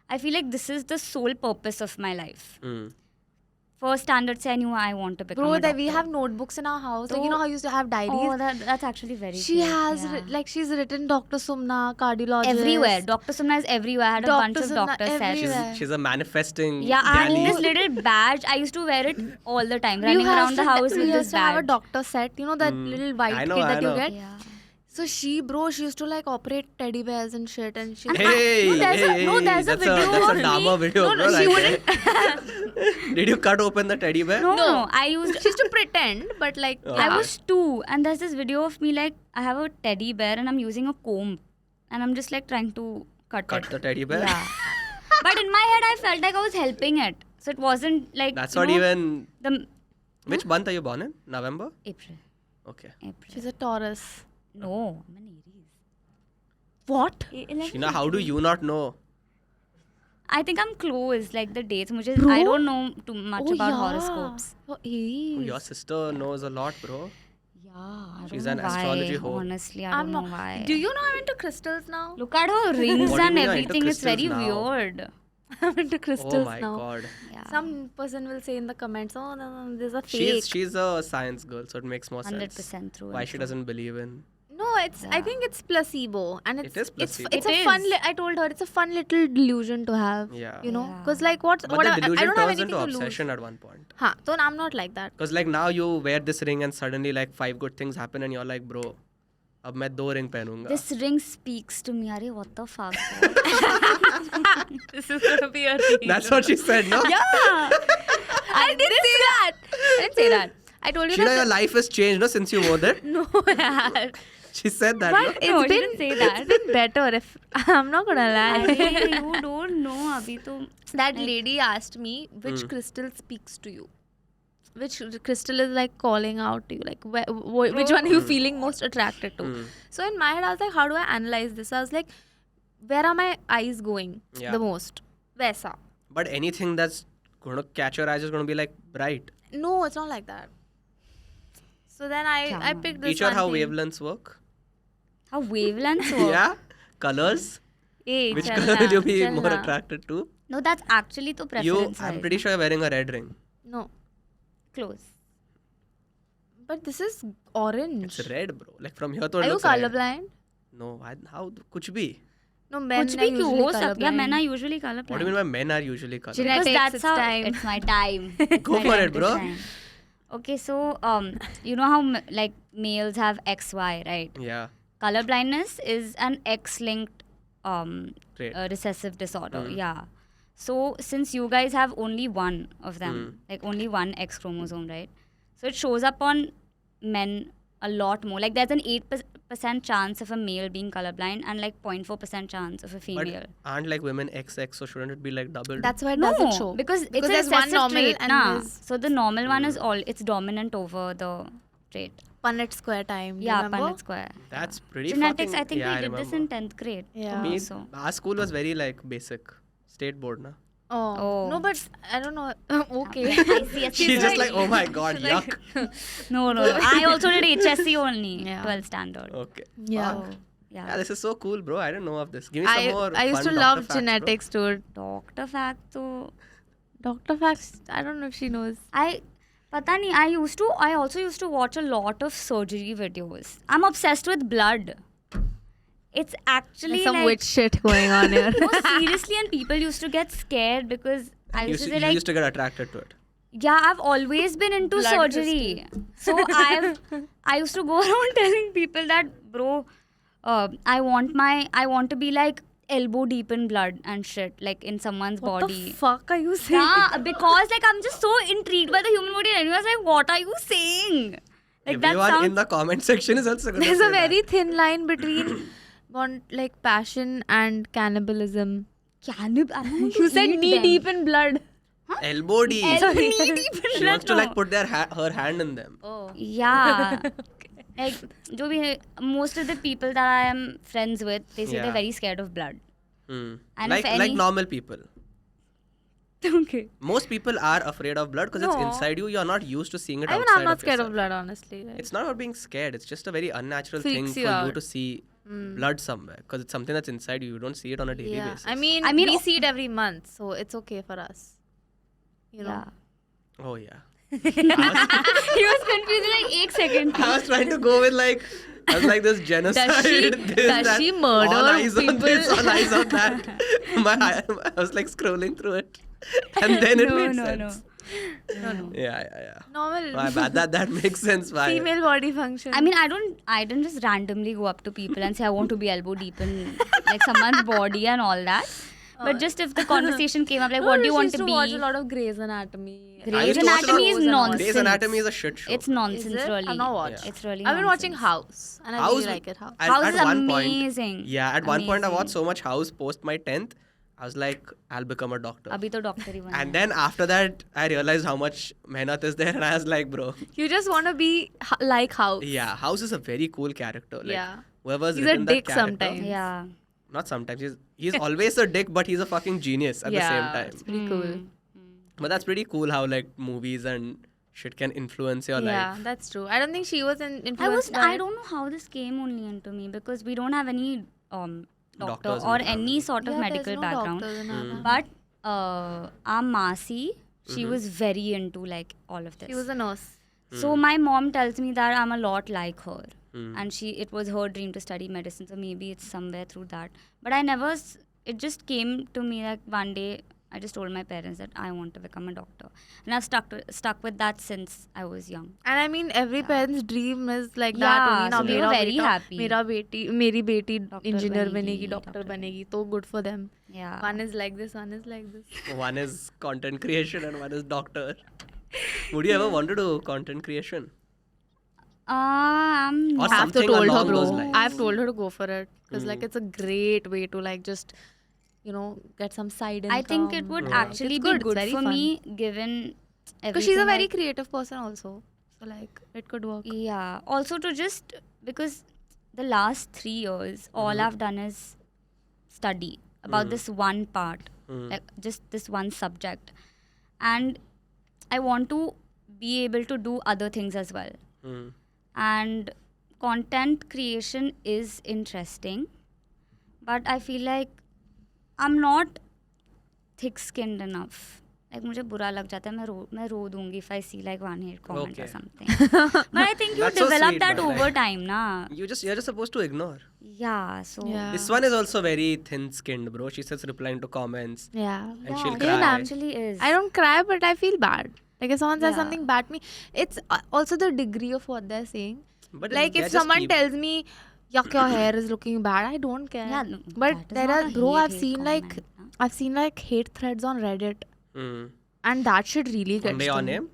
Speaker 2: I feel like this is the sole purpose of my life.
Speaker 1: Mm.
Speaker 2: First standard se I knew I want to become
Speaker 3: bro,
Speaker 2: a
Speaker 3: that we
Speaker 2: doctor.
Speaker 3: have notebooks in our house. Like you
Speaker 2: So-
Speaker 3: know how you used to have diaries.
Speaker 2: Oh, that's actually very
Speaker 3: She
Speaker 2: cute.
Speaker 3: has
Speaker 2: Yeah.
Speaker 3: like she's written Dr. Sumna, cardiologist.
Speaker 2: Everywhere. Dr. Sumna is everywhere. I had a
Speaker 3: Dr.
Speaker 2: bunch of
Speaker 3: Sumna
Speaker 2: doctor sets.
Speaker 3: everywhere.
Speaker 1: She's a manifesting.
Speaker 2: Yeah, I had
Speaker 1: galley.
Speaker 2: this little badge. I used to wear it all the time,
Speaker 3: We
Speaker 2: running
Speaker 3: have
Speaker 2: around the
Speaker 3: to-
Speaker 2: house
Speaker 3: we
Speaker 2: with
Speaker 3: used
Speaker 2: this
Speaker 3: to have a
Speaker 2: badge.
Speaker 3: doctor set. You know that little white
Speaker 1: I know,
Speaker 3: kit
Speaker 1: I
Speaker 3: that you
Speaker 1: know.
Speaker 3: get.
Speaker 2: Yeah.
Speaker 3: So she used to like operate teddy bears and shit, and she.
Speaker 1: Hey,
Speaker 2: No, there's a
Speaker 1: that's
Speaker 2: video
Speaker 1: that's
Speaker 2: of
Speaker 1: a Dharma
Speaker 2: me.
Speaker 1: video,
Speaker 3: No,
Speaker 1: bro.
Speaker 3: she
Speaker 1: right
Speaker 3: wouldn't.
Speaker 1: there. Did you cut open the teddy bear?
Speaker 2: No, I used.
Speaker 3: She used to pretend, but like
Speaker 1: Oh.
Speaker 2: I
Speaker 3: yeah.
Speaker 2: was 2, and there's this video of me like I have a teddy bear and I'm using a comb, and I'm just like trying to cut
Speaker 1: Cut
Speaker 2: it.
Speaker 1: the teddy bear?
Speaker 2: Yeah. But in my head, I felt like I was helping it, so it wasn't like.
Speaker 1: That's
Speaker 2: you
Speaker 1: not
Speaker 2: know,
Speaker 1: even.
Speaker 2: the
Speaker 1: Which month are you born in? November?
Speaker 2: April.
Speaker 1: Okay.
Speaker 2: April.
Speaker 3: She's a Taurus.
Speaker 2: No, I'm an Aries.
Speaker 3: What?
Speaker 2: Like,
Speaker 1: Sheena, how do you not know?
Speaker 2: I think I'm close, like the dates.
Speaker 3: Bro?
Speaker 2: I don't know too much
Speaker 3: Oh,
Speaker 2: about
Speaker 3: yeah.
Speaker 2: horoscopes.
Speaker 3: Oh, Aries.
Speaker 1: Your sister knows a lot, bro.
Speaker 2: Yeah, I
Speaker 1: She's
Speaker 2: don't
Speaker 1: an
Speaker 2: know why.
Speaker 1: astrology whore.
Speaker 2: Honestly, I
Speaker 3: I'm
Speaker 2: don't know
Speaker 3: not.
Speaker 2: why.
Speaker 3: Do you know I'm into crystals now?
Speaker 2: Look at her rings
Speaker 1: What do you
Speaker 2: and
Speaker 1: mean you're into
Speaker 2: everything. It's very
Speaker 1: crystals now?
Speaker 2: weird.
Speaker 3: I'm into crystals
Speaker 1: Oh my
Speaker 3: now.
Speaker 1: god.
Speaker 2: Yeah.
Speaker 3: Some person will say in the comments, "Oh, no, there's a fake."
Speaker 1: She's a science girl, so it makes more
Speaker 2: 100%
Speaker 1: sense.
Speaker 2: true.
Speaker 1: Why
Speaker 2: and
Speaker 1: she
Speaker 2: true.
Speaker 1: doesn't believe in.
Speaker 3: No, it's. I
Speaker 2: Yeah.
Speaker 3: think it's placebo, and
Speaker 1: It is placebo.
Speaker 3: It's
Speaker 2: It
Speaker 3: a fun.
Speaker 2: is.
Speaker 3: I told her it's a fun little delusion to have.
Speaker 1: Yeah.
Speaker 3: You know,
Speaker 2: Yeah.
Speaker 3: because like what?
Speaker 1: But
Speaker 3: what
Speaker 1: the
Speaker 3: I
Speaker 1: delusion
Speaker 3: don't have
Speaker 1: turns
Speaker 3: anything
Speaker 1: into
Speaker 3: to lose.
Speaker 1: obsession at one point.
Speaker 3: Huh? So I'm not like that.
Speaker 1: Because like now you wear this ring and suddenly like 5 good things happen and you're like, bro, अब मैं 2 ring पहनूंगा.
Speaker 2: This ring speaks to me. Arey, what the fuck?
Speaker 3: This is gonna be a real.
Speaker 1: That's what she said, no?
Speaker 2: Yeah.
Speaker 3: I didn't say that. I didn't say that. I told you
Speaker 1: Sheena, your
Speaker 3: that.
Speaker 1: life has changed, no, since you wore that.
Speaker 3: No, yaar.
Speaker 1: She said that,
Speaker 3: But
Speaker 1: no?
Speaker 2: No,
Speaker 3: it's
Speaker 2: she
Speaker 3: been
Speaker 2: didn't say that.
Speaker 3: It's been better. If I'm not gonna lie.
Speaker 2: Arey, you don't know. Abhi to.
Speaker 3: That lady asked me which crystal speaks to you. Which crystal is like calling out to you? Like which one are you feeling most attracted to? So in my head, I was like, how do I analyze this? I was like, where are my eyes going
Speaker 1: Yeah.
Speaker 3: the most? Vaisa.
Speaker 1: But anything that's going to catch your eyes is going to be like bright.
Speaker 3: No, it's not like that. So then I picked this
Speaker 1: Teach her
Speaker 3: one
Speaker 1: how
Speaker 3: thing.
Speaker 1: wavelengths work.
Speaker 2: How wavelengths work.
Speaker 1: Yeah? Colors.
Speaker 3: Hey,
Speaker 1: Which
Speaker 3: chal
Speaker 1: color
Speaker 3: na,
Speaker 1: will you be
Speaker 3: chal
Speaker 1: more
Speaker 3: na.
Speaker 1: attracted to?
Speaker 2: No, that's actually to preference.
Speaker 1: I'm pretty sure you're wearing a red ring.
Speaker 3: No,
Speaker 2: Close.
Speaker 3: but this is orange.
Speaker 1: It's red, bro. Like from here to
Speaker 3: Are
Speaker 1: it
Speaker 3: you
Speaker 1: looks red.
Speaker 3: colorblind?
Speaker 1: No, how? Kuch bhi.
Speaker 3: No, men
Speaker 2: कुछ
Speaker 3: are
Speaker 2: भी क्यों
Speaker 3: usually
Speaker 2: हो सकता है?
Speaker 3: colorblind.
Speaker 2: Men are usually colorblind.
Speaker 1: What do you mean by men are usually colorblind?
Speaker 3: Genetics,
Speaker 2: Because that's
Speaker 3: it's
Speaker 2: how
Speaker 3: time.
Speaker 2: it's my time.
Speaker 1: Go
Speaker 2: My
Speaker 1: for
Speaker 2: time
Speaker 1: it,
Speaker 2: to
Speaker 1: bro.
Speaker 2: shine. Okay, so you know how like males have XY, right?
Speaker 1: Yeah.
Speaker 2: Color blindness is an X-linked
Speaker 1: Trait.
Speaker 2: recessive disorder. Yeah. So since you guys have only one of them, like only one X chromosome, right? So it shows up on men a lot more. Like there's an 8% chance of a male being colorblind and like 0.4% chance of a female.
Speaker 1: But aren't like women XX, so shouldn't it be like doubled?
Speaker 3: That's why it
Speaker 2: No,
Speaker 3: doesn't show.
Speaker 2: because it's a
Speaker 3: there's one
Speaker 2: recessive
Speaker 3: normal
Speaker 2: trait,
Speaker 3: and
Speaker 2: na.
Speaker 3: there's
Speaker 2: So the normal one is it's dominant over the trait.
Speaker 3: Punnett square time.
Speaker 2: Yeah,
Speaker 3: remember?
Speaker 2: Punnett square.
Speaker 1: That's pretty
Speaker 2: Genetics,
Speaker 1: fucking...
Speaker 2: I think
Speaker 1: yeah,
Speaker 2: we did this
Speaker 1: remember.
Speaker 2: in 10th grade.
Speaker 3: Yeah.
Speaker 1: Me,
Speaker 2: So.
Speaker 1: our school was very like basic. State board, na?
Speaker 3: Oh. No, but I don't know. Okay.
Speaker 2: ICSE
Speaker 1: She's just like, oh my god, yuck.
Speaker 2: No. I also did HSC only,
Speaker 3: Yeah.
Speaker 2: 12th standard.
Speaker 1: Okay.
Speaker 3: Yeah.
Speaker 2: So,
Speaker 1: Yeah,
Speaker 2: yeah.
Speaker 1: this is so cool, bro. I didn't know of this. Give me some more
Speaker 3: I used to
Speaker 1: fun
Speaker 3: love
Speaker 1: Dr. Facts, bro.
Speaker 3: genetics, dude.
Speaker 2: Doctor fact, so
Speaker 3: Dr. Facts, I don't know if she knows.
Speaker 2: Pata nahi, I also used to watch a lot of surgery videos. I'm obsessed with blood. It's actually
Speaker 3: There's some
Speaker 2: like,
Speaker 3: witch shit going on here.
Speaker 2: no, seriously, and people used to get scared because I used to say
Speaker 1: You
Speaker 2: like,
Speaker 1: used to get attracted to it.
Speaker 2: yeah, I've always been into
Speaker 3: Blood
Speaker 2: surgery. So I used to go around telling people that, bro, I want to be like elbow deep in blood and shit, like in someone's
Speaker 3: What
Speaker 2: body.
Speaker 3: the fuck are you saying?
Speaker 2: Yeah, because like I'm just so intrigued by the human body, and I was like, what are you saying? Like that
Speaker 1: Everyone
Speaker 2: sounds.
Speaker 1: in the comment section is also going to
Speaker 3: There's
Speaker 1: say
Speaker 3: a very
Speaker 1: that.
Speaker 3: thin line between like passion and cannibalism. You said knee deep in blood.
Speaker 1: Elbow deep.
Speaker 2: Knee deep in
Speaker 1: She wants to
Speaker 2: blood,
Speaker 1: like
Speaker 2: no.
Speaker 1: put her hand in them.
Speaker 3: Oh.
Speaker 2: Yeah. Like, most of the people that I am friends with, they say
Speaker 1: Yeah.
Speaker 2: they're very scared of blood.
Speaker 1: Hmm.
Speaker 2: And
Speaker 1: Like
Speaker 2: if any-
Speaker 1: normal people.
Speaker 2: Okay.
Speaker 1: Most people are afraid of blood because it's
Speaker 3: No.
Speaker 1: inside you. You're not used to seeing it
Speaker 3: I mean,
Speaker 1: outside
Speaker 3: I'm not
Speaker 1: of
Speaker 3: scared
Speaker 1: yourself.
Speaker 3: of blood, honestly. Like,
Speaker 1: It's not about being scared. It's just a very unnatural
Speaker 3: Freaks
Speaker 1: thing
Speaker 3: you
Speaker 1: for you
Speaker 3: out.
Speaker 1: to see blood somewhere because it's something that's inside you. You don't see it on a daily
Speaker 3: yeah.
Speaker 1: basis.
Speaker 3: I mean,
Speaker 2: I mean,
Speaker 3: we see it every month, so it's okay for us. You know.
Speaker 2: Yeah.
Speaker 1: Oh yeah.
Speaker 2: He was confused in like 8 seconds.
Speaker 1: I was trying to go with like. I was like this genocide. this,
Speaker 3: does
Speaker 1: that,
Speaker 3: she murder
Speaker 1: all eyes on this,
Speaker 3: people?
Speaker 1: all eyes on that. I was like scrolling through it, and then it made sense.
Speaker 2: No.
Speaker 1: Yeah.
Speaker 3: Normal
Speaker 1: My bad. That makes sense. Why?
Speaker 3: female body function.
Speaker 2: I mean, I don't just randomly go up to people and say I want to be elbow deep in like someone's body and all that. But just if the conversation came up, like, what do you want to
Speaker 3: used
Speaker 2: be?
Speaker 3: watch a lot of Grey's Anatomy.
Speaker 1: I
Speaker 2: Grey's
Speaker 1: used to watch a lot-
Speaker 2: Anatomy is nonsense.
Speaker 1: Grey's Anatomy is a shit show.
Speaker 2: It's nonsense,
Speaker 3: Is it?
Speaker 2: really.
Speaker 3: I've not watched.
Speaker 2: It's really.
Speaker 3: I've been watching
Speaker 2: nonsense.
Speaker 3: House, and I
Speaker 1: House-
Speaker 3: really like it. House.
Speaker 2: House
Speaker 1: at
Speaker 2: is
Speaker 1: one
Speaker 2: amazing.
Speaker 1: Point, yeah, at one point I watched
Speaker 2: Amazing.
Speaker 1: so much House post my 10th. I was like, I'll become a doctor.
Speaker 2: Abhi to doctor ही बना
Speaker 1: And
Speaker 2: है.
Speaker 1: then after that, I realized how much mehnat is there, and I was like, bro,
Speaker 3: You just want to be like House.
Speaker 1: yeah, House is a very cool character. Like,
Speaker 3: Yeah.
Speaker 1: whoever's
Speaker 3: He's a
Speaker 1: written that
Speaker 3: dick
Speaker 1: character,
Speaker 3: sometimes.
Speaker 2: Yeah.
Speaker 1: Not sometimes. He's always a dick, but he's a fucking genius at the same
Speaker 3: It's
Speaker 1: time.
Speaker 3: pretty cool.
Speaker 1: But that's pretty cool how like movies and shit can influence your
Speaker 3: Yeah,
Speaker 1: life.
Speaker 3: that's true. I don't think she was influenced by
Speaker 2: I don't know how this came only into me because we don't have any doctor
Speaker 1: Doctors in
Speaker 2: or
Speaker 1: the
Speaker 2: any
Speaker 1: family.
Speaker 2: sort of
Speaker 3: Yeah,
Speaker 2: medical
Speaker 3: there's no
Speaker 2: background.
Speaker 3: doctors in our family.
Speaker 2: But our Masi, she was very into like all of this.
Speaker 3: She was a nurse.
Speaker 2: So my mom tells me that I'm a lot like her.
Speaker 1: Hmm.
Speaker 2: And it was her dream to study medicine, so maybe it's somewhere through that. But I never, it just came to me like one day, I just told my parents that I want to become a doctor. And I've stuck with that since I was young.
Speaker 3: And I mean, every parent's dream is like
Speaker 2: Yeah,
Speaker 3: that only.
Speaker 2: so
Speaker 3: Now,
Speaker 2: they were very happy.
Speaker 3: मेरी बेटी
Speaker 2: Doctor
Speaker 3: engineer
Speaker 2: बनेगी,
Speaker 3: बनेगी, doctor
Speaker 2: doctor
Speaker 3: बनेगी. So good for them.
Speaker 2: Yeah.
Speaker 3: One is like this, one is like this.
Speaker 1: One is content creation and one is doctor. Would you ever want to do content creation?
Speaker 2: I'm
Speaker 1: Or
Speaker 2: not.
Speaker 3: I have to
Speaker 1: something
Speaker 3: told her,
Speaker 1: along those
Speaker 3: bro.
Speaker 1: lines.
Speaker 3: I've told her to go for it because like it's a great way to like just get some side income.
Speaker 2: I think it would
Speaker 1: Yeah.
Speaker 2: actually
Speaker 3: It's
Speaker 2: be
Speaker 3: good, it's
Speaker 2: good
Speaker 3: very
Speaker 2: for
Speaker 3: fun.
Speaker 2: me given everything.
Speaker 3: Because she's a very
Speaker 2: like-
Speaker 3: creative person also. So like it could work.
Speaker 2: Yeah. Also to just because the last 3 years, all I've done is study about this one part, like just this one subject, and I want to be able to do other things as well.
Speaker 1: Hmm.
Speaker 2: And content creation is interesting, but I feel like I'm not thick-skinned enough. Like मुझे बुरा लग जाता है मैं रो दूंगी if I see like one hate comment or
Speaker 1: Okay.
Speaker 2: something. But I think you
Speaker 1: That's so
Speaker 2: develop
Speaker 1: sweet,
Speaker 2: that
Speaker 1: but
Speaker 2: over
Speaker 1: like-
Speaker 2: time, na.
Speaker 1: You're just supposed to ignore.
Speaker 2: Yeah. So.
Speaker 3: Yeah.
Speaker 1: This one is also very thin-skinned, bro. She's just replying to comments
Speaker 3: Yeah.
Speaker 1: and she'll
Speaker 2: it
Speaker 1: cry.
Speaker 2: actually is.
Speaker 3: I don't cry, but I feel bad. Like if someone says
Speaker 2: Yeah.
Speaker 3: something bad to me, it's also the degree of what they're saying.
Speaker 1: But
Speaker 3: Like
Speaker 1: they're
Speaker 3: if
Speaker 1: just
Speaker 3: someone
Speaker 1: keep-
Speaker 3: tells me, "Yuck, your hair is looking bad," I don't care.
Speaker 2: Yeah, no,
Speaker 3: but
Speaker 2: that is
Speaker 3: there
Speaker 2: not
Speaker 3: are,
Speaker 2: a
Speaker 3: bro,
Speaker 2: hate
Speaker 3: I've seen like
Speaker 2: comment,
Speaker 3: I've seen like hate threads on Reddit,
Speaker 1: Hmm.
Speaker 3: and that should really get
Speaker 1: Under your name?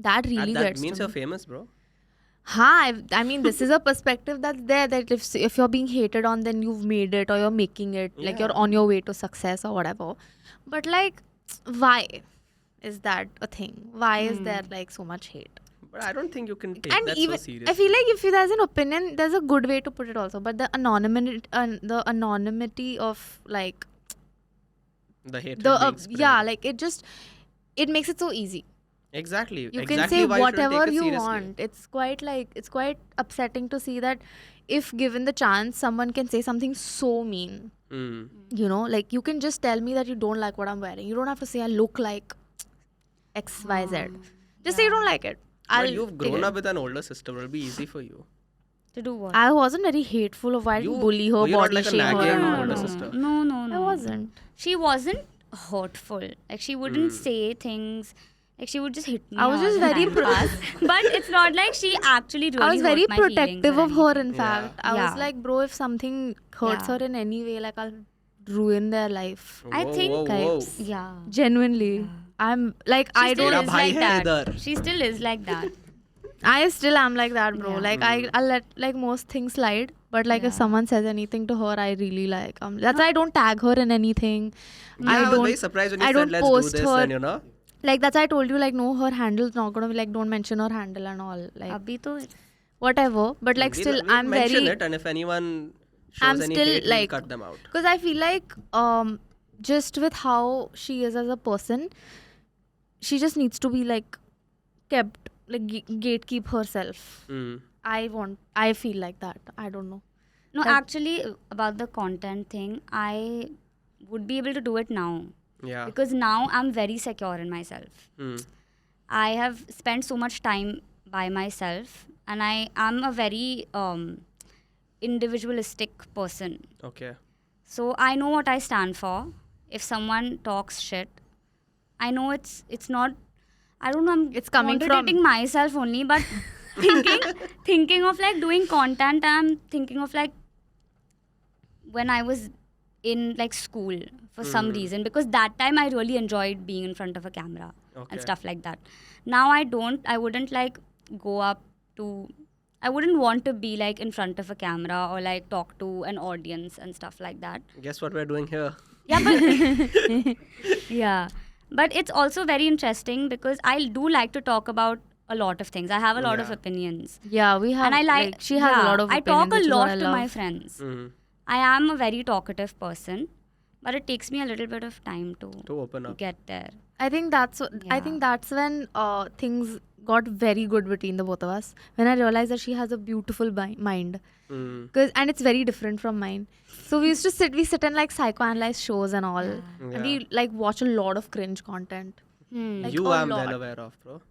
Speaker 3: That really
Speaker 1: That
Speaker 3: gets
Speaker 1: means
Speaker 3: to
Speaker 1: you're
Speaker 3: me.
Speaker 1: famous, bro.
Speaker 3: I mean, this is a perspective that's there. That if you're being hated on, then you've made it, or you're making it. Like you're
Speaker 1: Yeah.
Speaker 3: on your way to success or whatever. But like, why is that a thing? Why is there like so much hate?
Speaker 1: But I don't think you can take
Speaker 3: And
Speaker 1: that
Speaker 3: even
Speaker 1: so seriously.
Speaker 3: I feel like if there's an opinion, there's a good way to put it also. But the anonymity of like
Speaker 1: the hatred
Speaker 3: the
Speaker 1: being spread.
Speaker 3: yeah, like it makes it so easy.
Speaker 1: Exactly.
Speaker 3: You
Speaker 1: exactly
Speaker 3: can say
Speaker 1: why you shouldn't
Speaker 3: whatever
Speaker 1: take it
Speaker 3: you
Speaker 1: seriously.
Speaker 3: want. It's quite upsetting to see that if given the chance, someone can say something so mean.
Speaker 1: Hmm.
Speaker 3: Like you can just tell me that you don't like what I'm wearing. You don't have to say I look like X, Y, Z. Just say you don't like it.
Speaker 1: But you've grown up with an older sister. It'll be easy for you.
Speaker 2: To do what?
Speaker 3: I wasn't very hateful of why I didn't bully her,
Speaker 1: were you not
Speaker 3: body
Speaker 1: like a
Speaker 3: shame her.
Speaker 1: nagging
Speaker 3: and all
Speaker 1: older
Speaker 3: that.
Speaker 1: sister?
Speaker 2: No.
Speaker 3: I wasn't.
Speaker 2: She wasn't hurtful. Like she wouldn't say things. Like she would just hit me.
Speaker 3: I was
Speaker 2: all
Speaker 3: just
Speaker 2: the
Speaker 3: very
Speaker 2: time pass. But it's not like she actually really
Speaker 3: I was very
Speaker 2: hurt my
Speaker 3: protective
Speaker 2: feelings
Speaker 3: of
Speaker 2: or
Speaker 3: her, in
Speaker 1: Yeah.
Speaker 3: fact. I was
Speaker 2: Yeah.
Speaker 3: like, bro, if something hurts
Speaker 2: Yeah.
Speaker 3: her in any way, like I'll ruin their life.
Speaker 2: I
Speaker 1: Whoa,
Speaker 2: think
Speaker 1: whoa,
Speaker 3: types.
Speaker 1: whoa.
Speaker 2: Yeah.
Speaker 3: Genuinely. I'm like,
Speaker 2: She
Speaker 3: I
Speaker 2: still
Speaker 3: don't.
Speaker 2: is
Speaker 1: bhai
Speaker 2: like
Speaker 1: hai
Speaker 2: that.
Speaker 1: idhar.
Speaker 2: She still is like that.
Speaker 3: I still am like that, bro.
Speaker 2: Yeah.
Speaker 3: Like I'll let like most things slide, but like if
Speaker 2: Yeah.
Speaker 3: someone says anything to her, I really like. That's why I don't tag her in anything.
Speaker 1: Yeah, I was very
Speaker 3: don't.
Speaker 1: surprised when you
Speaker 3: I
Speaker 1: said
Speaker 3: don't
Speaker 1: let's do
Speaker 3: post
Speaker 1: this
Speaker 3: her-
Speaker 1: and
Speaker 3: Like that's why I told you like no, her handle's not gonna be like don't mention her handle and all like
Speaker 2: Abhi to
Speaker 3: whatever. But like still
Speaker 1: we'll
Speaker 3: I'm
Speaker 1: mention
Speaker 3: very
Speaker 1: it, and if anyone shows
Speaker 3: I'm
Speaker 1: any
Speaker 3: still,
Speaker 1: hate, we'll
Speaker 3: like-
Speaker 1: cut them out.
Speaker 3: because I feel like just with how she is as a person, she just needs to be like kept like gatekeep herself.
Speaker 1: Hmm.
Speaker 3: I feel like that. I don't know.
Speaker 2: no.
Speaker 3: Like-
Speaker 2: Actually, about the content thing, I would be able to do it now
Speaker 1: Yeah.
Speaker 2: because now I'm very secure in myself.
Speaker 1: Hmm.
Speaker 2: I have spent so much time by myself, and I am a very individualistic person.
Speaker 1: Okay.
Speaker 2: So I know what I stand for. If someone talks shit, I know it's not. I don't know. I'm
Speaker 3: It's coming from-
Speaker 2: contradicting myself only, but thinking of like doing content. I'm thinking of like when I was in like school for some reason, because that time I really enjoyed being in front of a camera
Speaker 1: Okay.
Speaker 2: and stuff like that. Now I don't. I wouldn't like go up to. I wouldn't want to be like in front of a camera or like talk to an audience and stuff like that.
Speaker 1: Guess what we're doing here?
Speaker 2: Yeah, but yeah, but it's also very interesting because I do like to talk about a lot of things. I have a lot of
Speaker 1: Yeah.
Speaker 2: opinions,
Speaker 3: Yeah, we have.
Speaker 2: and I like.
Speaker 3: she has a lot of
Speaker 2: I
Speaker 3: opinions.
Speaker 2: talk a
Speaker 3: which is what
Speaker 2: lot
Speaker 3: I
Speaker 2: to
Speaker 3: love.
Speaker 2: my friends.
Speaker 1: Mhm.
Speaker 2: I am a very talkative person, but it takes me a little bit of time to
Speaker 1: To open up.
Speaker 2: get there.
Speaker 3: I think that's I
Speaker 2: Yeah.
Speaker 3: think that's when things got very good between the both of us. When I realized that she has a beautiful mind,
Speaker 1: Mm.
Speaker 3: and it's very different from mine. So we sit and like psychoanalyze shows and all, and
Speaker 1: Yeah.
Speaker 3: we like watch a lot of cringe content. Like,
Speaker 1: You
Speaker 3: a
Speaker 1: I'm
Speaker 3: lot.
Speaker 1: well aware of, bro.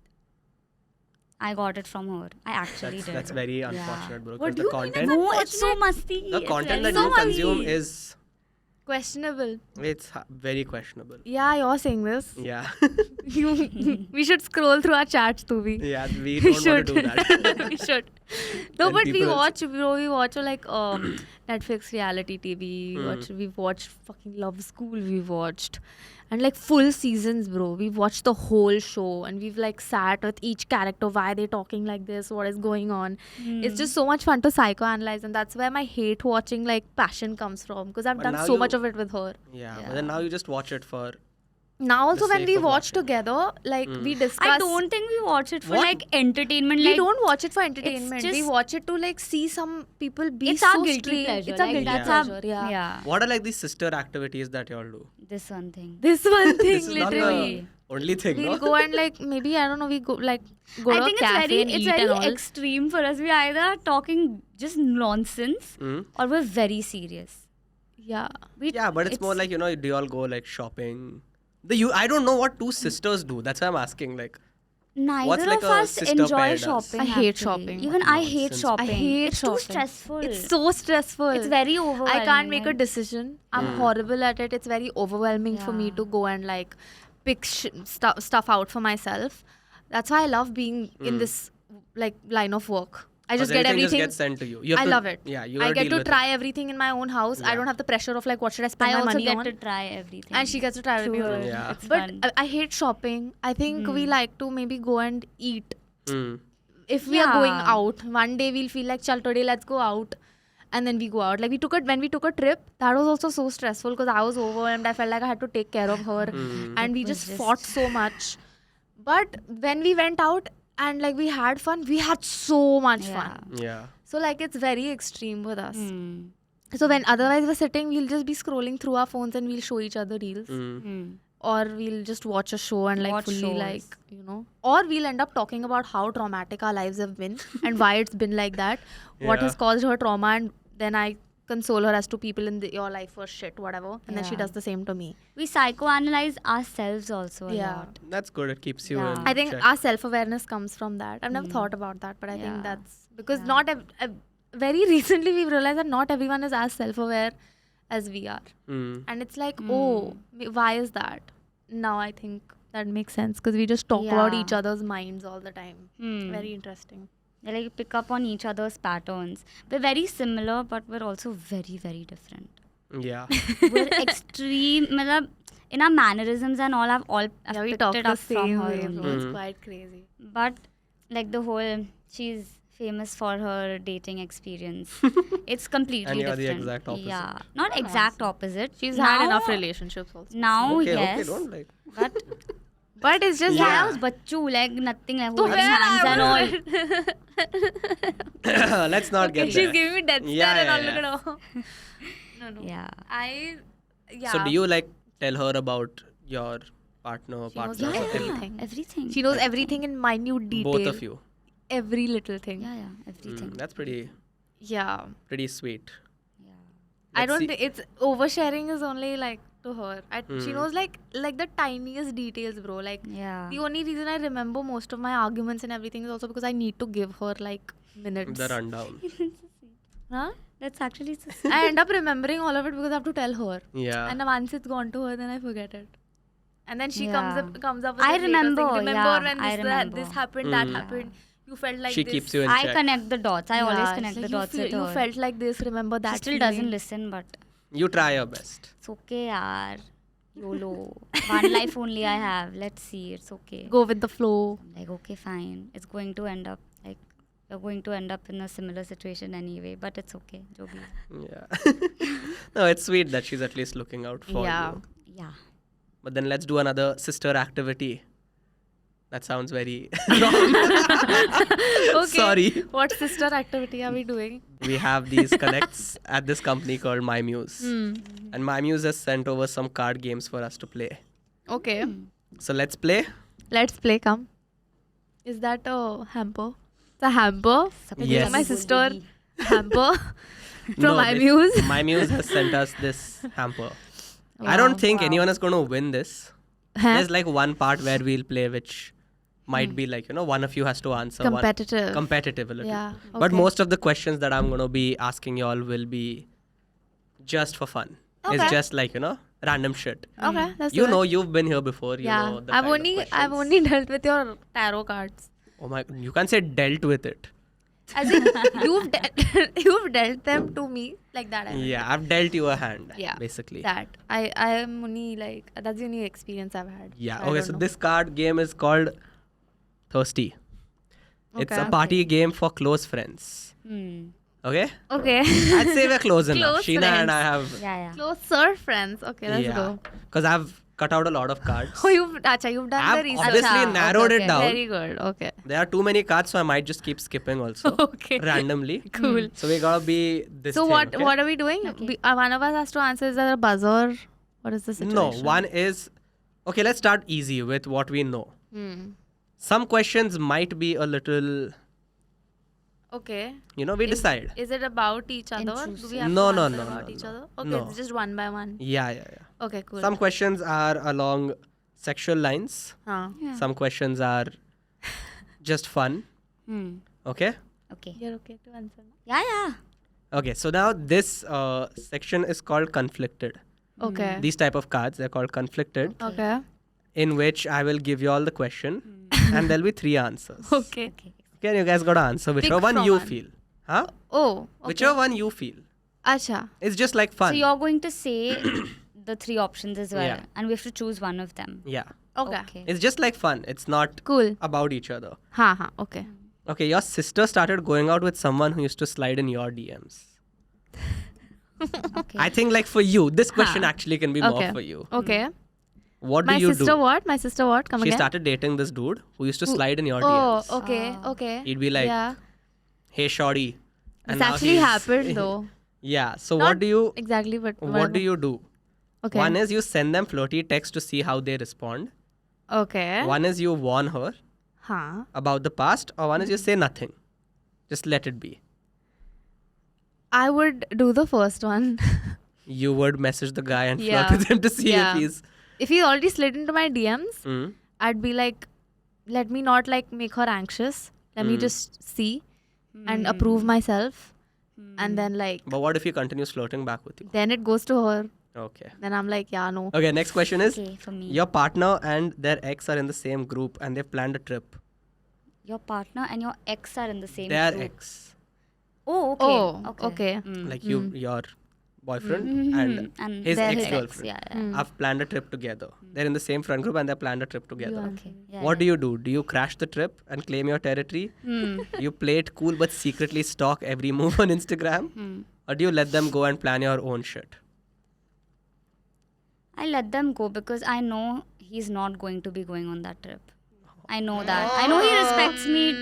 Speaker 2: I got it from her. I actually did.
Speaker 1: That's very unfortunate, bro.
Speaker 3: What
Speaker 1: Because
Speaker 3: do
Speaker 1: the
Speaker 3: you mean
Speaker 1: content,
Speaker 2: No, it's so musty.
Speaker 1: the
Speaker 2: It's
Speaker 1: content
Speaker 2: very
Speaker 1: that you
Speaker 3: musty.
Speaker 1: consume is
Speaker 3: Questionable.
Speaker 1: very questionable.
Speaker 3: Yeah, you're saying this.
Speaker 1: Yeah.
Speaker 3: We should scroll through our chats, too.
Speaker 1: Yeah, we don't want to do that.
Speaker 3: We should. No,
Speaker 1: When
Speaker 3: but we
Speaker 1: people-
Speaker 3: watch, bro. We watch like Netflix reality TV.
Speaker 1: Hmm.
Speaker 3: We've watched fucking Love School. We've watched, and like full seasons, bro. We've watched the whole show, and we've like sat with each character. Why are they talking like this? What is going on? It's just so much fun to psychoanalyze, and that's where my hate watching like passion comes from. Because I've
Speaker 1: But
Speaker 3: done
Speaker 1: now
Speaker 3: so
Speaker 1: you-
Speaker 3: much of it with her.
Speaker 1: Yeah, but then now you just watch it for.
Speaker 3: Now also
Speaker 1: The
Speaker 3: when
Speaker 1: sake
Speaker 3: we
Speaker 1: of
Speaker 3: watch
Speaker 1: watching.
Speaker 3: together, like we discuss.
Speaker 2: I don't think we watch it for
Speaker 1: What?
Speaker 2: like entertainment.
Speaker 3: We
Speaker 2: like,
Speaker 3: don't watch it for entertainment. We
Speaker 2: just-
Speaker 3: watch it to like see some people be
Speaker 2: It's
Speaker 3: so
Speaker 2: our guilty
Speaker 3: strange.
Speaker 2: pleasure.
Speaker 3: It's a
Speaker 2: like,
Speaker 3: guilty
Speaker 2: that's
Speaker 1: Yeah.
Speaker 3: pleasure.
Speaker 2: Our,
Speaker 3: Yeah.
Speaker 1: What are like these sister activities that y'all do?
Speaker 2: This one thing.
Speaker 3: This one thing,
Speaker 1: This is not
Speaker 3: literally.
Speaker 1: the only thing,
Speaker 3: We'll
Speaker 1: no?
Speaker 3: go and like maybe I don't know. We go like go
Speaker 2: I
Speaker 3: to
Speaker 2: think
Speaker 3: a
Speaker 2: it's
Speaker 3: cafe
Speaker 2: very,
Speaker 3: and
Speaker 2: it's
Speaker 3: eat and
Speaker 2: very
Speaker 3: all.
Speaker 2: extreme for us. We either are talking just nonsense
Speaker 1: Mm.
Speaker 2: or we're very serious.
Speaker 3: Yeah.
Speaker 1: Yeah, but it's more like, do you all go like shopping? I don't know what two sisters do. That's why I'm asking. Like,
Speaker 2: Neither
Speaker 1: What's like
Speaker 2: of
Speaker 1: a
Speaker 2: us
Speaker 1: sister
Speaker 2: enjoy
Speaker 1: pair does?
Speaker 2: shopping.
Speaker 3: I hate
Speaker 2: actually.
Speaker 3: shopping.
Speaker 2: Even I hate
Speaker 1: Nonsense.
Speaker 2: shopping.
Speaker 3: I hate
Speaker 2: it's
Speaker 3: shopping.
Speaker 2: too stressful.
Speaker 3: It's so stressful.
Speaker 2: It's very overwhelming.
Speaker 3: I can't make a
Speaker 2: like-
Speaker 3: decision. I'm horrible at it. It's very overwhelming for me
Speaker 2: Yeah.
Speaker 3: to go and like pick stuff out for myself. That's why I love being in this like line of work. I just get
Speaker 1: everything
Speaker 3: everything.
Speaker 1: just gets sent to you. You have
Speaker 3: I
Speaker 1: to-
Speaker 3: love it.
Speaker 1: Yeah, you
Speaker 3: I
Speaker 1: gotta
Speaker 3: get
Speaker 1: deal
Speaker 3: to
Speaker 1: with
Speaker 3: try everything in my own house. I
Speaker 1: Yeah.
Speaker 3: don't have the pressure of like what should I spend
Speaker 2: I
Speaker 3: my
Speaker 2: also
Speaker 3: money
Speaker 2: get
Speaker 3: on.
Speaker 2: to try everything.
Speaker 3: And she gets to try everything.
Speaker 2: True.
Speaker 3: alone.
Speaker 1: Yeah.
Speaker 2: It's
Speaker 3: But
Speaker 2: fun.
Speaker 3: I hate shopping. I think we like to maybe go and eat.
Speaker 1: it. Mm.
Speaker 3: If we are going
Speaker 2: Yeah.
Speaker 3: out, one day we'll feel like, chal, today let's go out. And then we go out. Like when we took a trip, that was also so stressful because I was overwhelmed. I felt like I had to take care of her. And we
Speaker 2: was
Speaker 3: just
Speaker 2: just-
Speaker 3: fought so much. But when we went out and like we had fun, we had so much fun.
Speaker 1: Yeah.
Speaker 3: So like it's very extreme with us.
Speaker 2: Hmm.
Speaker 3: So when otherwise we're sitting, we'll just be scrolling through our phones and we'll show each other reels.
Speaker 1: Mm.
Speaker 2: Hmm.
Speaker 3: Or we'll just watch a show and like
Speaker 2: Watch
Speaker 3: fully
Speaker 2: shows.
Speaker 3: like, or we'll end up talking about how traumatic our lives have been and why it's been like that, what
Speaker 1: Yeah.
Speaker 3: has caused her trauma, and then I console her as to people in your life were shit, whatever, and then she
Speaker 2: Yeah.
Speaker 3: does the same to me.
Speaker 2: We psychoanalyze ourselves also a
Speaker 3: Yeah.
Speaker 2: lot.
Speaker 1: That's good. It keeps you
Speaker 2: Yeah.
Speaker 1: in
Speaker 3: I think
Speaker 1: check.
Speaker 3: our self-awareness comes from that. I've never thought about that, but I think
Speaker 2: Yeah.
Speaker 3: that's because not very recently we've realized that not everyone is as self-aware as we are,
Speaker 1: Mm.
Speaker 3: and it's like, oh, why is that? Now I think that makes sense because we just talk about
Speaker 2: Yeah.
Speaker 3: each other's minds all the time.
Speaker 2: Hmm.
Speaker 3: Very interesting.
Speaker 2: They like pick up on each other's patterns. We're very similar, but we're also very, very different.
Speaker 1: Yeah.
Speaker 2: We're extreme. matlab, in our mannerisms and all, I've
Speaker 3: Yeah, we
Speaker 2: picked
Speaker 3: talk
Speaker 2: it
Speaker 3: the
Speaker 2: up from
Speaker 3: same
Speaker 2: her
Speaker 3: way,
Speaker 2: only.
Speaker 3: bro. It's
Speaker 1: Mm.
Speaker 3: quite crazy.
Speaker 2: But like the whole, she's famous for her dating experience. It's completely
Speaker 1: And you're the
Speaker 2: different.
Speaker 1: exact opposite.
Speaker 2: Yeah, not exact opposite.
Speaker 3: She's
Speaker 2: now,
Speaker 3: had enough relationships also.
Speaker 2: Now,
Speaker 1: Okay,
Speaker 2: yes.
Speaker 1: okay, don't like.
Speaker 2: But
Speaker 3: But it's just
Speaker 2: yeah,
Speaker 1: Yeah.
Speaker 2: I was bachoo, like nothing, like
Speaker 3: So
Speaker 2: holding
Speaker 3: where
Speaker 2: hands
Speaker 3: I
Speaker 2: and all.
Speaker 3: was-
Speaker 1: Let's not get
Speaker 3: She's
Speaker 1: there.
Speaker 3: giving me death
Speaker 1: Yeah,
Speaker 3: stare and all.
Speaker 1: yeah,
Speaker 3: Look at her. No.
Speaker 2: Yeah.
Speaker 3: Yeah.
Speaker 1: So do you like tell her about your partner,
Speaker 3: She knows
Speaker 1: partner,
Speaker 2: Yeah,
Speaker 3: everything.
Speaker 2: everything.
Speaker 3: She knows everything in minute detail.
Speaker 1: both of you?
Speaker 3: Every little thing.
Speaker 2: Yeah, everything.
Speaker 1: That's pretty
Speaker 3: Yeah.
Speaker 1: sweet.
Speaker 2: Yeah.
Speaker 3: I
Speaker 1: Let's
Speaker 3: don't
Speaker 1: see-
Speaker 3: think it's oversharing is only like to her. She
Speaker 1: Hmm.
Speaker 3: knows like the tiniest details, bro. Like
Speaker 2: Yeah.
Speaker 3: the only reason I remember most of my arguments and everything is also because I need to give her like minutes.
Speaker 1: The rundown.
Speaker 3: Huh?
Speaker 2: That's actually so
Speaker 3: I end up remembering all of it because I have to tell her.
Speaker 1: Yeah.
Speaker 3: And once it's gone to her, then I forget it. And then she
Speaker 2: Yeah.
Speaker 3: comes up with
Speaker 2: I
Speaker 3: the latest
Speaker 2: remember,
Speaker 3: thing. Remember
Speaker 2: yeah,
Speaker 3: when
Speaker 2: I
Speaker 3: this
Speaker 2: remember.
Speaker 3: happened, that
Speaker 1: Mm.
Speaker 3: happened. You felt like
Speaker 1: She
Speaker 3: this.
Speaker 1: keeps you in
Speaker 2: I
Speaker 1: check.
Speaker 2: connect the dots. I always
Speaker 3: Yeah,
Speaker 2: connect
Speaker 3: it's
Speaker 2: the
Speaker 3: like
Speaker 2: dots
Speaker 3: you
Speaker 2: with
Speaker 3: you
Speaker 2: her.
Speaker 3: felt like this. Remember that.
Speaker 2: She still
Speaker 3: feeling.
Speaker 2: doesn't listen, but
Speaker 1: You try your best.
Speaker 2: It's okay, yaar. YOLO. One life only I have. Let's see. It's okay.
Speaker 3: Go with the flow.
Speaker 2: I'm like, okay, fine. It's going to end up like you're going to end up in a similar situation anyway. But it's okay. Jo bhi.
Speaker 1: Yeah. No, it's sweet that she's at least looking out for
Speaker 3: Yeah.
Speaker 1: you.
Speaker 2: Yeah.
Speaker 1: But then let's do another sister activity. That sounds very wrong.
Speaker 3: Okay.
Speaker 1: Sorry.
Speaker 3: What sister activity are we doing?
Speaker 1: We have these connects at this company called MyMuse. And MyMuse has sent over some card games for us to play.
Speaker 3: Okay.
Speaker 1: So let's play.
Speaker 3: Let's play. Come. Is that a hamper? It's a hamper.
Speaker 1: Yes.
Speaker 3: My sister hamper from
Speaker 1: No,
Speaker 3: my
Speaker 1: this-
Speaker 3: muse.
Speaker 1: MyMuse has sent us this hamper. I don't think anyone is going to win this. There's like one part where we'll play which might be like, one of you has to answer.
Speaker 3: Competitive.
Speaker 1: Competitive a little.
Speaker 3: Yeah,
Speaker 1: But
Speaker 3: okay.
Speaker 1: most of the questions that I'm going to be asking y'all will be just for fun. It's
Speaker 3: Okay.
Speaker 1: just like, random shit.
Speaker 3: Okay, that's
Speaker 1: You
Speaker 3: good.
Speaker 1: know, you've been here before. You
Speaker 3: Yeah,
Speaker 1: know the
Speaker 3: I've
Speaker 1: kind of
Speaker 3: only
Speaker 1: questions.
Speaker 3: dealt with your tarot cards.
Speaker 1: Oh my, you can't say dealt with it.
Speaker 3: As in, you've dealt them to me like that. I meant.
Speaker 1: Yeah, I've dealt you a hand.
Speaker 3: Yeah,
Speaker 1: Basically.
Speaker 3: That I am only like that's the only experience I've had.
Speaker 1: Yeah.
Speaker 3: I
Speaker 1: Okay.
Speaker 3: don't
Speaker 1: So
Speaker 3: know.
Speaker 1: this card game is called Thirsty. It's a
Speaker 3: Okay.
Speaker 1: party game for close friends. Okay.
Speaker 3: Okay.
Speaker 1: I'd say we're close enough.
Speaker 3: Close
Speaker 1: Sheena and I
Speaker 3: friends.
Speaker 1: have.
Speaker 2: Yeah.
Speaker 3: Closer friends. Okay, let's go.
Speaker 1: Because I've cut out a lot of cards.
Speaker 3: Oh, you've done
Speaker 1: I've
Speaker 3: the research.
Speaker 1: obviously
Speaker 2: Acha,
Speaker 1: narrowed
Speaker 2: okay,
Speaker 1: it down.
Speaker 3: Very good. Okay.
Speaker 1: There are too many cards, so I might just keep skipping also.
Speaker 3: Okay.
Speaker 1: Randomly.
Speaker 3: Cool.
Speaker 1: So we gotta be this.
Speaker 3: So
Speaker 1: thing,
Speaker 3: what
Speaker 1: okay?
Speaker 3: what are we doing? One of us has to answer. Is there a buzzer? What is the situation?
Speaker 1: No, one is okay. Let's start easy with what we know.
Speaker 3: Hmm.
Speaker 1: Some questions might be a little.
Speaker 3: Okay.
Speaker 1: We decide.
Speaker 3: Is it about each other? Do
Speaker 2: Intrusive.
Speaker 3: we have
Speaker 1: No,
Speaker 3: to
Speaker 1: no,
Speaker 3: answer
Speaker 1: no,
Speaker 3: about
Speaker 1: no,
Speaker 3: each
Speaker 1: no.
Speaker 3: other? Okay,
Speaker 1: No.
Speaker 3: it's just one by one.
Speaker 1: Yeah.
Speaker 3: Okay, cool.
Speaker 1: Some questions are along sexual lines.
Speaker 3: Huh.
Speaker 1: Some questions are just fun. Okay.
Speaker 2: Okay.
Speaker 3: You're okay to answer now?
Speaker 2: Yeah.
Speaker 1: Okay. So now this section is called conflicted.
Speaker 3: Okay.
Speaker 1: These type of cards, they're called conflicted,
Speaker 3: Okay.
Speaker 1: in which I will give you all the question and there'll be 3 answers.
Speaker 3: Okay.
Speaker 1: Okay, you guys gotta answer whichever
Speaker 3: Pick
Speaker 1: one
Speaker 3: from
Speaker 1: you
Speaker 3: one.
Speaker 1: feel. Huh?
Speaker 3: Oh. Okay.
Speaker 1: Whichever one you feel.
Speaker 3: Acha.
Speaker 1: It's just like fun.
Speaker 2: So you're going to say the 3 options as well,
Speaker 1: Yeah.
Speaker 2: and we have to choose one of them.
Speaker 1: Yeah.
Speaker 3: Okay.
Speaker 1: It's just like fun. It's not
Speaker 3: Cool.
Speaker 1: about each other.
Speaker 3: Ha. Okay.
Speaker 1: Okay, your sister started going out with someone who used to slide in your DMs.
Speaker 2: Okay.
Speaker 1: I think like for you, this question actually can be more
Speaker 3: Okay.
Speaker 1: for you.
Speaker 3: Okay.
Speaker 1: What
Speaker 3: My
Speaker 1: do you
Speaker 3: sister
Speaker 1: do?
Speaker 3: what? My sister what? Come
Speaker 1: She
Speaker 3: again.
Speaker 1: started dating this dude who used to slide in your
Speaker 3: Oh,
Speaker 1: DMs.
Speaker 3: okay. Okay.
Speaker 1: He'd be like,
Speaker 3: yeah.
Speaker 1: hey shorty.
Speaker 3: This
Speaker 1: now
Speaker 3: actually
Speaker 1: he's-
Speaker 3: happened though.
Speaker 1: Yeah. So
Speaker 3: Not
Speaker 1: what do you
Speaker 3: Exactly, but
Speaker 1: what do you do?
Speaker 3: Okay.
Speaker 1: One is you send them flirty text to see how they respond.
Speaker 3: Okay.
Speaker 1: One is you warn her
Speaker 3: Huh.
Speaker 1: about the past, or one is you say nothing. Just let it be.
Speaker 3: I would do the first one.
Speaker 1: You would message the guy and
Speaker 3: Yeah.
Speaker 1: flirt with him to see
Speaker 3: Yeah.
Speaker 1: if he's.
Speaker 3: If he already slid into my DMs,
Speaker 1: Mm.
Speaker 3: I'd be like, let me not like make her anxious. Let me just see and approve myself. And then like,
Speaker 1: But what if he continues flirting back with you?
Speaker 3: then it goes to her.
Speaker 1: Okay.
Speaker 3: Then I'm like, yeah, no.
Speaker 1: Okay, next question is
Speaker 2: Okay, for me.
Speaker 1: your partner and their ex are in the same group and they've planned a trip.
Speaker 2: Your partner and your ex are in the same
Speaker 1: Their
Speaker 2: group.
Speaker 1: ex.
Speaker 2: Oh, okay.
Speaker 3: Oh, okay.
Speaker 1: Like your boyfriend and
Speaker 2: And
Speaker 1: his
Speaker 2: their
Speaker 1: ex-girlfriend.
Speaker 2: Yeah.
Speaker 1: have planned a trip together. They're in the same friend group and they've planned a trip together.
Speaker 2: Okay. Yeah,
Speaker 1: What do you do? Do you crash the trip and claim your territory? You play it cool but secretly stalk every move on Instagram? Or do you let them go and plan your own shit?
Speaker 2: I let them go because I know he's not going to be going on that trip. I know that. I know he respects me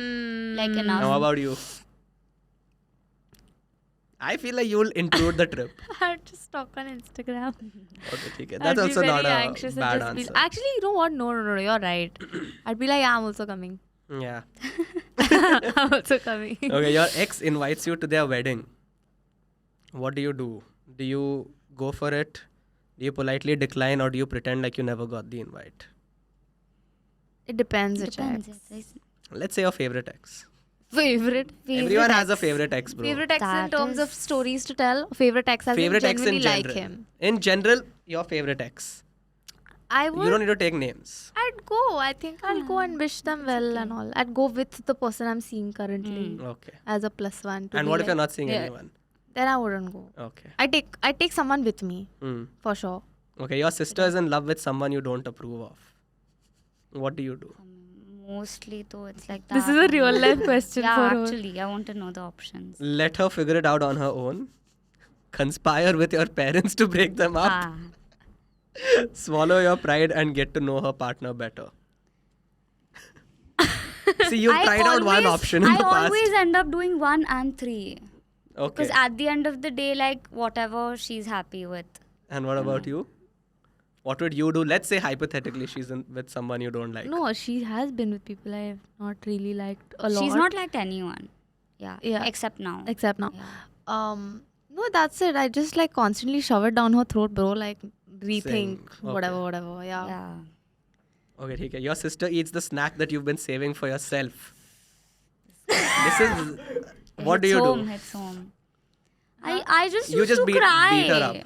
Speaker 2: like enough.
Speaker 1: Now, how about you? I feel like you'll intrude the trip.
Speaker 3: I'd just stalk on Instagram.
Speaker 1: Okay, okay.
Speaker 3: I'd
Speaker 1: That's
Speaker 3: be
Speaker 1: also
Speaker 3: very
Speaker 1: not a
Speaker 3: anxious and
Speaker 1: bad
Speaker 3: just be-
Speaker 1: answer.
Speaker 3: Actually, you know what? No, you're right. I'd be like, yeah, I'm also coming.
Speaker 1: Yeah.
Speaker 3: I'm also coming.
Speaker 1: Okay, your ex invites you to their wedding. What do? Do you go for it? Do you politely decline or do you pretend like you never got the invite?
Speaker 3: It depends.
Speaker 2: Depends.
Speaker 3: Ex.
Speaker 2: Yes.
Speaker 1: Let's say your favorite ex.
Speaker 3: Favorite.
Speaker 1: Everyone has a favorite ex, bro.
Speaker 3: Favorite ex in
Speaker 2: That
Speaker 3: terms of
Speaker 2: is-
Speaker 3: stories to tell. Favorite ex as
Speaker 1: Favorite
Speaker 3: in
Speaker 1: ex in
Speaker 3: genuinely like
Speaker 1: general.
Speaker 3: him.
Speaker 1: In general, your favorite ex.
Speaker 3: I
Speaker 1: You
Speaker 3: would.
Speaker 1: don't need to take names.
Speaker 3: I'd go. I think I'll go and wish them well and all. I'd go with the person I'm seeing currently
Speaker 1: Okay.
Speaker 3: as a plus one. To
Speaker 1: And
Speaker 3: be
Speaker 1: what if you're
Speaker 3: like-
Speaker 1: not seeing
Speaker 2: Yeah.
Speaker 1: anyone?
Speaker 3: then I wouldn't go.
Speaker 1: Okay.
Speaker 3: I take someone with me for sure.
Speaker 1: Okay, your sister is in love with someone you don't approve of. What do you do?
Speaker 2: Mostly though it's like that.
Speaker 3: This is a real life question
Speaker 2: Yeah,
Speaker 3: for her.
Speaker 2: actually, I want to know the options.
Speaker 1: Let her figure it out on her own. Conspire with your parents to break them up.
Speaker 2: Ah,
Speaker 1: Swallow your pride and get to know her partner better. See, you've tried out one option in the
Speaker 2: I
Speaker 1: past.
Speaker 2: always end up doing 1 and 3.
Speaker 1: Okay.
Speaker 2: Because at the end of the day, like, whatever she's happy with.
Speaker 1: And what about you? What would you do? Let's say hypothetically she's with someone you don't like.
Speaker 3: No, she has been with people I have not really liked a lot.
Speaker 2: She's not liked anyone. Yeah.
Speaker 3: Yeah.
Speaker 2: Except now.
Speaker 3: Except now.
Speaker 2: Yeah.
Speaker 3: No, that's it. I just like constantly shove it down her throat, bro. Like rethink,
Speaker 1: Same. Okay.
Speaker 3: whatever. Yeah.
Speaker 2: Yeah.
Speaker 1: Okay, okay. Your sister eats the snack that you've been saving for yourself. This is... What do you do?
Speaker 2: It's home. I just
Speaker 1: You
Speaker 2: used
Speaker 1: just
Speaker 2: to
Speaker 1: beat
Speaker 2: cry.
Speaker 1: her up.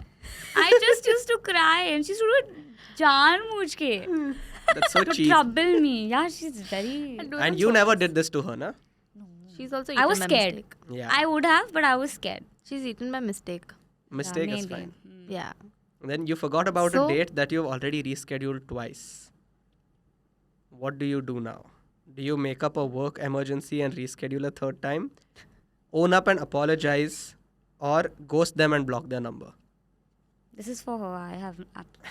Speaker 2: I just used to cry and she used to do it janbujke
Speaker 1: That's so
Speaker 2: to
Speaker 1: cheap.
Speaker 2: trouble me. Yeah, she's very...
Speaker 1: And you never did this to her, na?
Speaker 3: She's also
Speaker 2: I
Speaker 3: eaten
Speaker 2: was
Speaker 3: by
Speaker 2: scared.
Speaker 3: mistake.
Speaker 1: Yeah.
Speaker 2: I would have, but I was scared.
Speaker 3: She's eaten by mistake.
Speaker 1: Mistake
Speaker 2: yeah,
Speaker 1: is
Speaker 2: maybe.
Speaker 1: fine.
Speaker 3: Yeah.
Speaker 1: Then you forgot about
Speaker 3: So-
Speaker 1: a date that you've already rescheduled twice. What do you do now? Do you make up a work emergency and reschedule a third time? Own up and apologize? Or ghost them and block their number?
Speaker 2: This is for her. I have...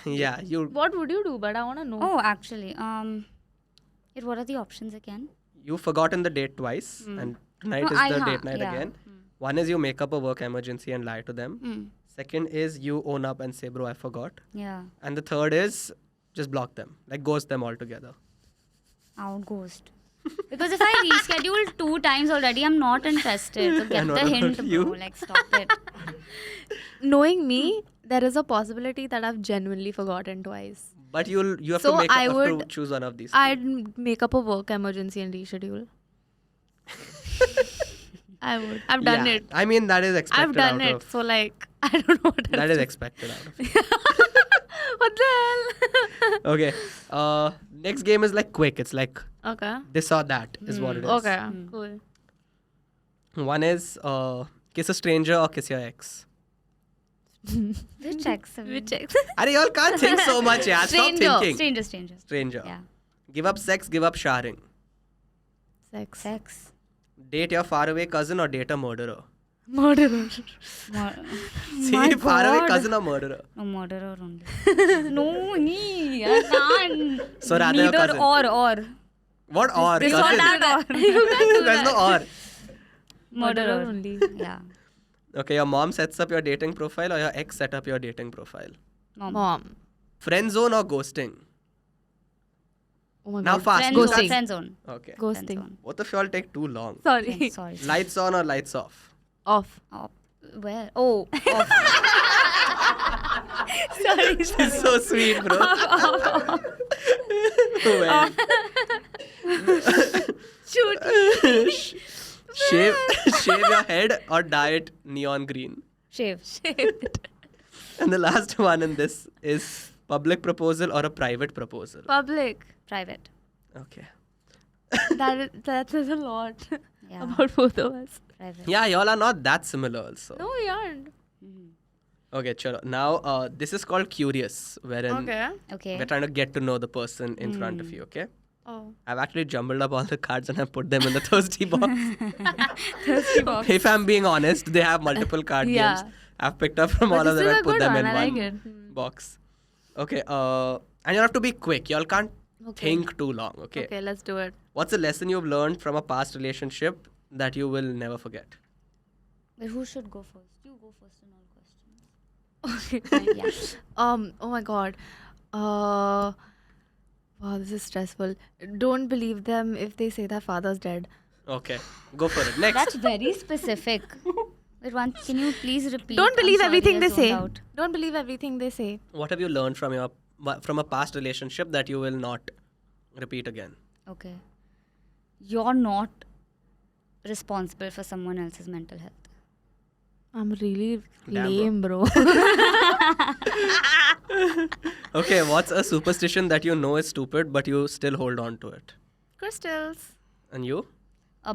Speaker 1: Yeah, you
Speaker 3: What would you do? But I want to know.
Speaker 2: Oh, actually. What are the options again?
Speaker 1: you've forgotten the date twice and tonight
Speaker 2: No,
Speaker 1: is
Speaker 2: I
Speaker 1: the
Speaker 2: ha-
Speaker 1: date night
Speaker 2: yeah.
Speaker 1: again. One is you make up a work emergency and lie to them.
Speaker 2: Mm.
Speaker 1: Second is you own up and say, bro, I forgot.
Speaker 2: Yeah.
Speaker 1: And the third is just block them, like ghost them altogether.
Speaker 2: I would ghost. Because if I rescheduled 2 times already, I'm not interested. So get
Speaker 1: And
Speaker 2: the
Speaker 1: what
Speaker 2: hint,
Speaker 1: about you?
Speaker 2: bro. Like, stop it.
Speaker 3: Knowing me, there is a possibility that I've genuinely forgotten twice.
Speaker 1: But you have
Speaker 3: So
Speaker 1: to
Speaker 3: I
Speaker 1: have to
Speaker 3: would-
Speaker 1: choose one of these.
Speaker 3: I'd make up a work emergency and reschedule. I would. I've done
Speaker 1: Yeah,
Speaker 3: it.
Speaker 1: I mean, that is expected
Speaker 3: I've done
Speaker 1: out
Speaker 3: it.
Speaker 1: of...
Speaker 3: So like, I don't know what else.
Speaker 1: That is
Speaker 3: to-
Speaker 1: expected out of...
Speaker 3: What the hell?
Speaker 1: Okay. Next game is like quick. It's like
Speaker 3: Okay.
Speaker 1: this or that is what it is.
Speaker 3: Okay. Cool.
Speaker 1: One is kiss a stranger or kiss your ex.
Speaker 2: Which ex?
Speaker 3: Which ex?
Speaker 1: Arey, y'all can't think so much, yeah. Stop
Speaker 3: Stranger.
Speaker 1: thinking.
Speaker 2: Stranger.
Speaker 1: Stranger.
Speaker 2: Yeah.
Speaker 1: Give up sex, give up showering.
Speaker 3: Sex.
Speaker 2: Sex.
Speaker 1: Date your faraway cousin or date a murderer.
Speaker 3: Murderer.
Speaker 1: See,
Speaker 2: My
Speaker 1: faraway
Speaker 2: God.
Speaker 1: cousin or murderer.
Speaker 2: No, murderer only. No, nee. I can't.
Speaker 1: So rather your
Speaker 2: Neither
Speaker 1: cousin.
Speaker 2: or.
Speaker 1: What or?
Speaker 2: This or
Speaker 1: cousin?
Speaker 2: that or.
Speaker 1: There's no or.
Speaker 2: Murderer.
Speaker 3: only.
Speaker 2: Yeah.
Speaker 1: Okay, your mom sets up your dating profile or your ex set up your dating profile.
Speaker 3: Mom.
Speaker 1: Friend zone or ghosting?
Speaker 3: Oh my
Speaker 1: Now
Speaker 3: god.
Speaker 1: fast.
Speaker 2: Friend
Speaker 1: you
Speaker 3: Ghosting.
Speaker 1: can't-
Speaker 2: Friend zone.
Speaker 1: Okay.
Speaker 3: Ghosting.
Speaker 2: Friend zone.
Speaker 1: Both of y'all take too long.
Speaker 3: Sorry.
Speaker 2: Sorry.
Speaker 1: Lights on or lights off?
Speaker 3: Off.
Speaker 2: Oh, where? Oh, off.
Speaker 1: This is so sweet, bro. Well,
Speaker 3: Shoot.
Speaker 1: shave your head or dye it neon green.
Speaker 2: Shave.
Speaker 1: And the last one in this is public proposal or a private proposal.
Speaker 3: Public.
Speaker 2: Private.
Speaker 1: Okay.
Speaker 3: That says a lot
Speaker 2: Yeah.
Speaker 3: about both of us.
Speaker 2: Private.
Speaker 1: Yeah, y'all are not that similar also.
Speaker 3: No, we aren't.
Speaker 1: Okay, chalo. Now, this is called Curious, wherein
Speaker 3: Okay.
Speaker 2: Okay.
Speaker 1: we're trying to get to know the person in front of you, okay?
Speaker 3: Oh.
Speaker 1: I've actually jumbled up all the cards and I've put them in the thirsty box.
Speaker 2: Thirsty box.
Speaker 1: If I'm being honest, they have multiple card
Speaker 3: Yeah.
Speaker 1: games. I've picked up from
Speaker 3: But
Speaker 1: all of
Speaker 3: this
Speaker 1: them
Speaker 3: is
Speaker 1: and
Speaker 3: a
Speaker 1: put
Speaker 3: good
Speaker 1: them
Speaker 3: one.
Speaker 1: in
Speaker 3: I like
Speaker 1: one
Speaker 3: it.
Speaker 1: box. Okay, and you have to be quick. Y'all can't think too long, okay?
Speaker 3: Okay, let's do it.
Speaker 1: What's a lesson you've learned from a past relationship that you will never forget?
Speaker 2: Wait, who should go first? You go first in all questions.
Speaker 3: Okay, fine.
Speaker 2: Yeah.
Speaker 3: Oh my god. Wow, this is stressful. Don't believe them if they say their father's dead.
Speaker 1: Okay, go for it. Next.
Speaker 2: That's very specific. Wait, can you please repeat?
Speaker 3: Don't believe
Speaker 2: I'm sorry,
Speaker 3: everything
Speaker 2: I
Speaker 3: they say.
Speaker 2: zoned out.
Speaker 3: Don't believe everything they say.
Speaker 1: What have you learned from a past relationship that you will not repeat again?
Speaker 2: Okay. You're not responsible for someone else's mental health.
Speaker 3: I'm really
Speaker 1: Damn, bro.
Speaker 3: lame, bro.
Speaker 1: Okay, what's a superstition that you know is stupid but you still hold on to it?
Speaker 3: Crystals.
Speaker 1: And you?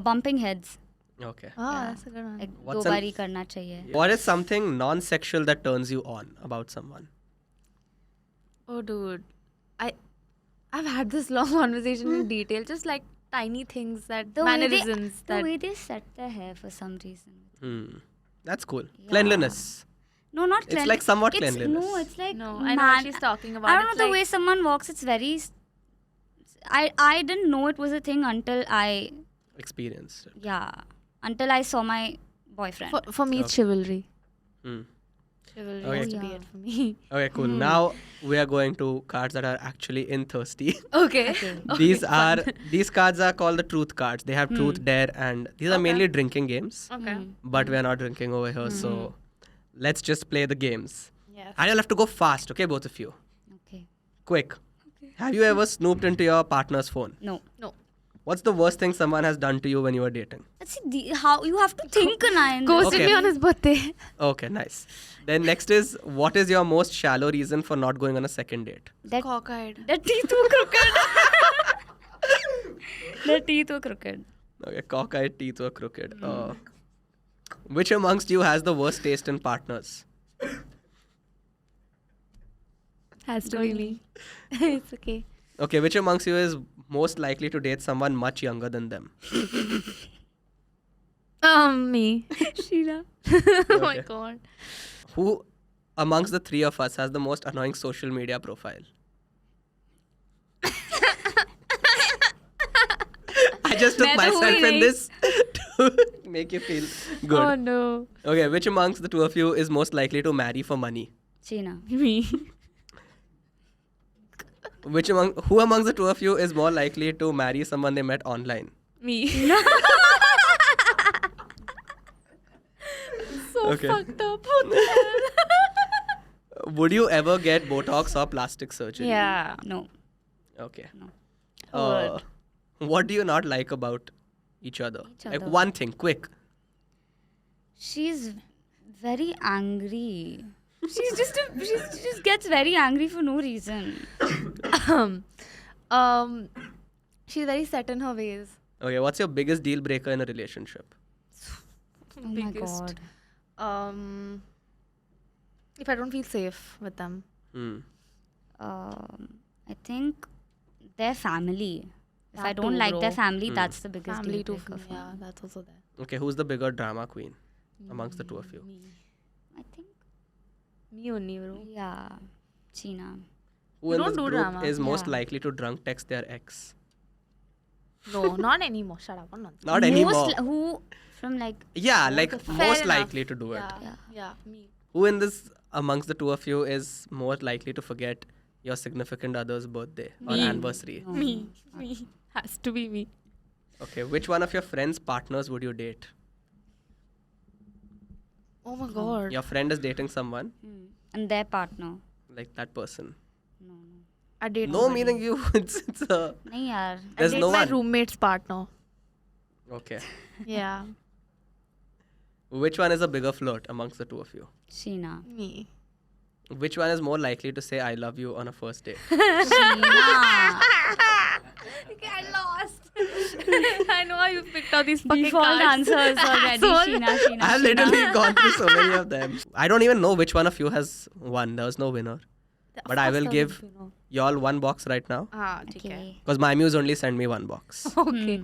Speaker 2: Bumping heads.
Speaker 1: Okay.
Speaker 3: Oh, that's a good one.
Speaker 2: Like
Speaker 1: What's
Speaker 2: दो
Speaker 1: an-
Speaker 2: बार ही करना चाहिए.
Speaker 1: What is something non-sexual that turns you on about someone?
Speaker 3: Oh, dude, I've had this long conversation in detail. Just like tiny things that mannerisms
Speaker 2: The
Speaker 3: that.
Speaker 2: way they set their hair for some reason.
Speaker 1: That's cool.
Speaker 2: Yeah.
Speaker 1: Cleanliness.
Speaker 2: No, not
Speaker 1: It's
Speaker 2: cleanliness.
Speaker 1: like somewhat
Speaker 2: No,
Speaker 1: cleanliness.
Speaker 2: it's like
Speaker 3: No, I know what she's talking about.
Speaker 2: I don't know
Speaker 3: It's
Speaker 2: the
Speaker 3: like-
Speaker 2: way someone walks. It's very. I didn't know it was a thing until
Speaker 1: Experience.
Speaker 2: until I saw my boyfriend.
Speaker 3: For me, it's chivalry.
Speaker 1: Hmm.
Speaker 3: Chivalry
Speaker 1: Okay.
Speaker 3: has to be
Speaker 2: Yeah.
Speaker 3: it for me.
Speaker 1: Okay, cool. Now we are going to cards that are actually in thirsty.
Speaker 3: Okay.
Speaker 1: These cards are called the truth cards. They have truth, dare, and these are mainly drinking games.
Speaker 3: Okay.
Speaker 1: But we are not drinking over here, so let's just play the games.
Speaker 3: Yes.
Speaker 1: And you'll have to go fast, okay, both of you.
Speaker 2: Okay.
Speaker 1: Quick. Have you ever snooped into your partner's phone?
Speaker 2: No.
Speaker 3: No.
Speaker 1: What's the worst thing someone has done to you when you were dating?
Speaker 2: Let's see how you have to think, Anayan.
Speaker 3: Ghosted
Speaker 1: Okay.
Speaker 3: me on his birthday.
Speaker 1: Okay, nice. Then next is, what is your most shallow reason for not going on a second date?
Speaker 2: That
Speaker 3: Cockeyed.
Speaker 2: the teeth were crooked. The teeth were crooked.
Speaker 1: Okay, cockeyed teeth were crooked. Which amongst you has the worst taste in partners?
Speaker 3: Has to be me. It's okay.
Speaker 1: Okay, which amongst you is most likely to date someone much younger than them?
Speaker 3: Me.
Speaker 2: Sheila.
Speaker 3: Oh my
Speaker 1: Okay.
Speaker 3: god.
Speaker 1: Who amongst the three of us has the most annoying social media profile? I just took
Speaker 2: मैं तो
Speaker 1: myself
Speaker 2: हुई
Speaker 1: in
Speaker 2: नहीं.
Speaker 1: this to make you feel good.
Speaker 3: Oh no.
Speaker 1: Okay, which amongst the two of you is most likely to marry for money?
Speaker 2: Sheena.
Speaker 3: Me.
Speaker 1: Who amongst the two of you is more likely to marry someone they met online?
Speaker 3: Me. So
Speaker 1: Okay.
Speaker 3: fucked up. What the hell?
Speaker 1: Would you ever get Botox or plastic surgery?
Speaker 3: Yeah.
Speaker 2: No.
Speaker 1: Okay.
Speaker 2: No.
Speaker 1: What do you not like about each other?
Speaker 2: Each
Speaker 1: Like
Speaker 2: other.
Speaker 1: one thing, quick.
Speaker 2: She's very angry. She just gets very angry for no reason.
Speaker 3: She's very set in her ways.
Speaker 1: Okay, what's your biggest deal breaker in a relationship?
Speaker 2: Oh my god.
Speaker 3: If I don't feel safe with them.
Speaker 2: I think their family. If I
Speaker 3: That
Speaker 2: don't
Speaker 3: too,
Speaker 2: like their
Speaker 3: bro.
Speaker 2: family, that's the biggest
Speaker 3: Family
Speaker 2: deal
Speaker 3: too.
Speaker 2: breaker for
Speaker 3: Yeah,
Speaker 2: me.
Speaker 3: that's also there.
Speaker 1: Okay, who's the bigger drama queen amongst the two of you?
Speaker 3: Me.
Speaker 2: I think,
Speaker 3: Me only, bro.
Speaker 2: yeah, Sheena.
Speaker 1: Who
Speaker 3: You
Speaker 1: in
Speaker 3: don't
Speaker 1: this
Speaker 3: do
Speaker 1: group
Speaker 3: drama.
Speaker 1: is most
Speaker 2: Yeah.
Speaker 1: likely to drunk text their ex?
Speaker 3: No, not anymore. Shut up. What nonsense.
Speaker 1: Not anymore.
Speaker 2: Who from like
Speaker 1: Yeah, like
Speaker 3: Fair
Speaker 1: most
Speaker 3: enough.
Speaker 1: likely to do it.
Speaker 3: Yeah. Yeah. Me.
Speaker 1: Who in this amongst the two of you is more likely to forget your significant other's birthday or
Speaker 3: Me.
Speaker 1: anniversary?
Speaker 2: no,
Speaker 3: Me. Me. Has to be me.
Speaker 1: Okay, which one of your friends' partners would you date?
Speaker 3: Oh my god.
Speaker 1: Your friend is dating someone,
Speaker 2: and their partner.
Speaker 1: like that person.
Speaker 2: No.
Speaker 3: I date
Speaker 1: No,
Speaker 3: nobody.
Speaker 1: meaning you. It's a.
Speaker 2: नहीं यार.
Speaker 1: There's
Speaker 3: I date
Speaker 1: no
Speaker 3: my
Speaker 1: one.
Speaker 3: roommate's partner.
Speaker 1: Okay.
Speaker 3: Yeah.
Speaker 1: Which one is a bigger flirt amongst the two of you?
Speaker 2: Sheena.
Speaker 3: Me.
Speaker 1: Which one is more likely to say I love you on a first date?
Speaker 2: Sheena.
Speaker 3: I lost. I know how you picked out these fucking
Speaker 2: Default
Speaker 3: cards.
Speaker 2: answers already.
Speaker 3: Asshole.
Speaker 2: Sheena, Sheena.
Speaker 1: I've
Speaker 2: Sheena.
Speaker 1: literally gone through so many of them. I don't even know which one of you has won. There was no winner.
Speaker 3: Of
Speaker 1: But I
Speaker 3: course
Speaker 1: will
Speaker 3: there
Speaker 1: give
Speaker 3: will be, no.
Speaker 1: y'all one box right now.
Speaker 3: Ah, okay.
Speaker 2: Okay.
Speaker 1: Because my muse only sent me one box.
Speaker 3: Okay.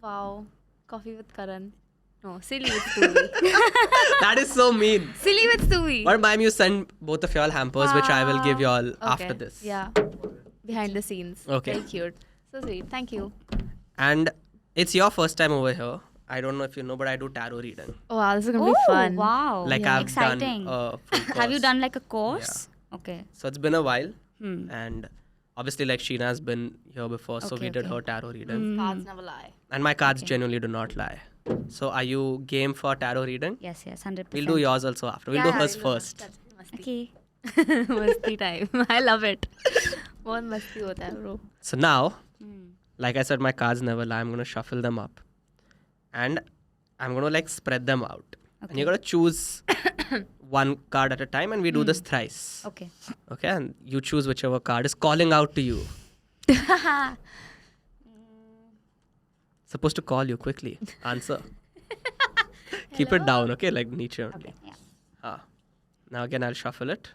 Speaker 3: Wow. Coffee with Karan. No, silly with Stewie.
Speaker 1: That is so mean.
Speaker 3: Silly with Stewie.
Speaker 1: But my muse sent both of y'all hampers, which I will give y'all after
Speaker 3: Okay.
Speaker 1: this.
Speaker 3: Yeah. Behind the scenes.
Speaker 1: Okay.
Speaker 3: Very cute. So sweet. Thank you.
Speaker 1: And it's your first time over here. I don't know if you know, but I do tarot reading.
Speaker 3: Oh, wow. This is going to
Speaker 2: Oh,
Speaker 3: be fun.
Speaker 2: wow.
Speaker 1: Like
Speaker 3: Yeah.
Speaker 1: I've
Speaker 2: Exciting.
Speaker 1: done a full
Speaker 2: Have you
Speaker 1: course.
Speaker 2: done like a course? Okay.
Speaker 1: So it's been a while.
Speaker 2: Hmm.
Speaker 1: And obviously, like Sheena has been here before, so
Speaker 2: Okay,
Speaker 1: we did
Speaker 2: okay.
Speaker 1: her tarot reading.
Speaker 3: Cards never lie.
Speaker 1: And my cards genuinely do not lie. So are you game for tarot reading?
Speaker 2: Yes, 100%.
Speaker 1: We'll do yours also after. We'll do hers first.
Speaker 2: Okay.
Speaker 3: मस्ती time. I love it. बहुत मस्ती होता है bro.
Speaker 1: So now, like I said, my cards never lie. I'm going to shuffle them up. And I'm going to like spread them out. And you're going to choose one card at a time and we do this thrice.
Speaker 2: Okay.
Speaker 1: Okay? And you choose whichever card is calling out to you. Supposed to call you quickly. Answer. Keep it down, okay? Like niche only.
Speaker 2: Okay, yeah.
Speaker 1: Ah. Now again, I'll shuffle it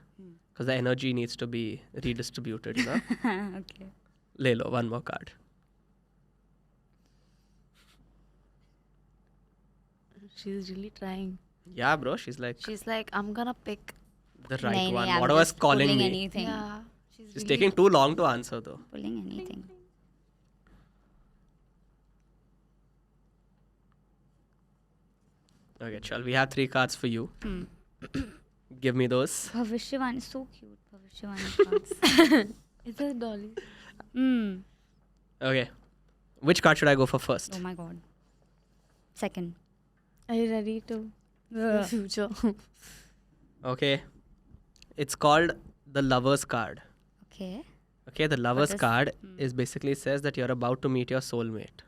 Speaker 1: because the energy needs to be redistributed. You know?
Speaker 2: Okay.
Speaker 1: Le lo, one more card.
Speaker 3: She's really trying.
Speaker 1: Yeah, bro. She's like
Speaker 3: She's like, I'm gonna pick.
Speaker 1: the right
Speaker 2: Nahi,
Speaker 1: one.
Speaker 2: nahi, I'm
Speaker 1: Whatever's
Speaker 2: just
Speaker 1: calling
Speaker 2: pulling
Speaker 1: me.
Speaker 2: anything.
Speaker 3: Yeah.
Speaker 1: She's
Speaker 3: really-
Speaker 1: taking too long to answer though.
Speaker 2: Pulling anything.
Speaker 1: Okay, chal. We have 3 cards for you.
Speaker 2: Hmm.
Speaker 1: Give me those.
Speaker 2: Bhavishwani, so cute. Bhavishwani cards.
Speaker 3: It's a dolly.
Speaker 2: Hmm.
Speaker 1: Okay. Which card should I go for first?
Speaker 2: Oh my god. Second.
Speaker 3: Are you ready to the future?
Speaker 1: Okay. It's called the Lover's card.
Speaker 2: Okay.
Speaker 1: Okay, the Lover's
Speaker 2: is-
Speaker 1: card is basically says that you're about to meet your soulmate.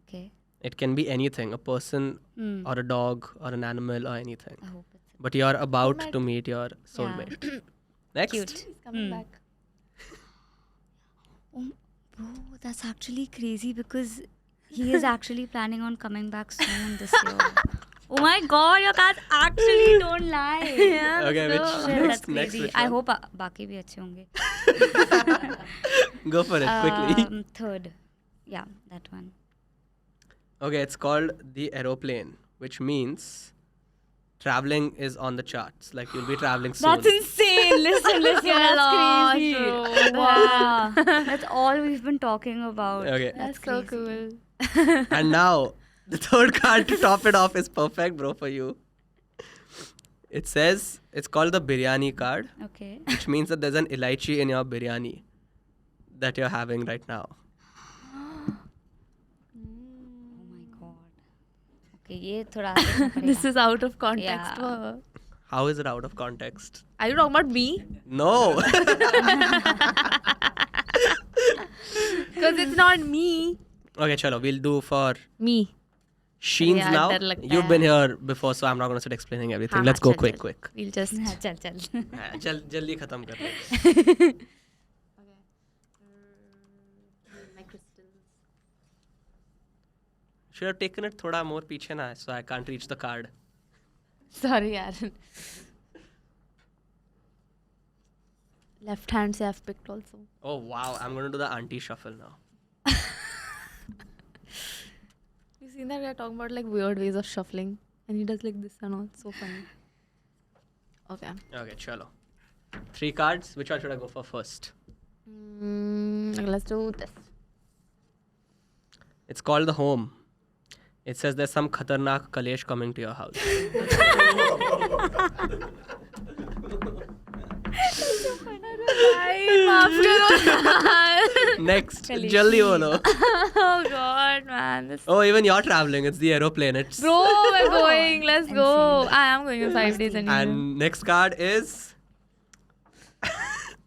Speaker 2: Okay.
Speaker 1: It can be anything, a person
Speaker 2: Hmm.
Speaker 1: or a dog or an animal or anything.
Speaker 2: I hope it's
Speaker 1: But you're about
Speaker 3: my-
Speaker 1: to meet your soulmate. Next.
Speaker 2: cute.
Speaker 3: He's coming back.
Speaker 2: Oh, bro, that's actually crazy because he is actually planning on coming back soon this year. Oh my god, your cards actually don't lie.
Speaker 3: Yeah,
Speaker 1: Okay,
Speaker 3: so-
Speaker 1: which
Speaker 2: Shit,
Speaker 1: next?
Speaker 2: that's
Speaker 1: Next,
Speaker 2: crazy.
Speaker 1: which
Speaker 2: I
Speaker 1: one?
Speaker 2: hope बाकी भी अच्छे होंगे.
Speaker 1: Go for it quickly.
Speaker 2: Third. Yeah, that one.
Speaker 1: Okay, it's called the aeroplane, which means traveling is on the charts. Like you'll be traveling soon.
Speaker 2: That's insane. Listen,
Speaker 3: Get
Speaker 2: that's
Speaker 3: lost,
Speaker 2: crazy.
Speaker 3: bro.
Speaker 2: Wow. That's all we've been talking about.
Speaker 1: Okay.
Speaker 3: That's so
Speaker 2: crazy.
Speaker 3: cool.
Speaker 1: And now the third card to top it off is perfect, bro, for you. It says it's called the biryani card,
Speaker 2: Okay.
Speaker 1: which means that there's an elaichi in your biryani that you're having right now.
Speaker 2: Oh my god. Okay, ये थोड़ा देखना पड़ेगा.
Speaker 3: This is out of context
Speaker 2: Yeah.
Speaker 3: for her.
Speaker 1: How is it out of context?
Speaker 3: Are you talking about me?
Speaker 1: No.
Speaker 3: Because it's not me.
Speaker 1: Okay, chalo, we'll do for
Speaker 3: Me.
Speaker 1: Sheens
Speaker 3: Yeah,
Speaker 1: now.
Speaker 3: डर लगता
Speaker 1: You've
Speaker 3: है.
Speaker 1: been here before, so I'm not going to start explaining everything.
Speaker 3: हाँ,
Speaker 1: Let's
Speaker 3: हाँ,
Speaker 1: go
Speaker 3: चल,
Speaker 1: quick,
Speaker 3: चल.
Speaker 1: quick.
Speaker 3: We'll just.
Speaker 2: चल चल.
Speaker 1: जल्दी खत्म कर ले. Should have taken it thoda more पीछे ना, so I can't reach the card.
Speaker 3: Sorry, Aaron. Left hand se I've picked also.
Speaker 1: Oh wow, I'm going to do the auntie shuffle now.
Speaker 3: You seen that we are talking about like weird ways of shuffling, and he does like this and all. It's so funny. Okay.
Speaker 1: Okay, chalo. 3 cards. Which one should I go for first?
Speaker 3: Let's do this.
Speaker 1: It's called the home. It says there's some khatarnak kalesh coming to your house. Next, jaldi bolo.
Speaker 3: Oh god, man. This
Speaker 1: Oh, even you're traveling. It's the aeroplane. It's
Speaker 3: Bro, we're going. Let's go. I am going in 5 days anyway.
Speaker 1: and next card is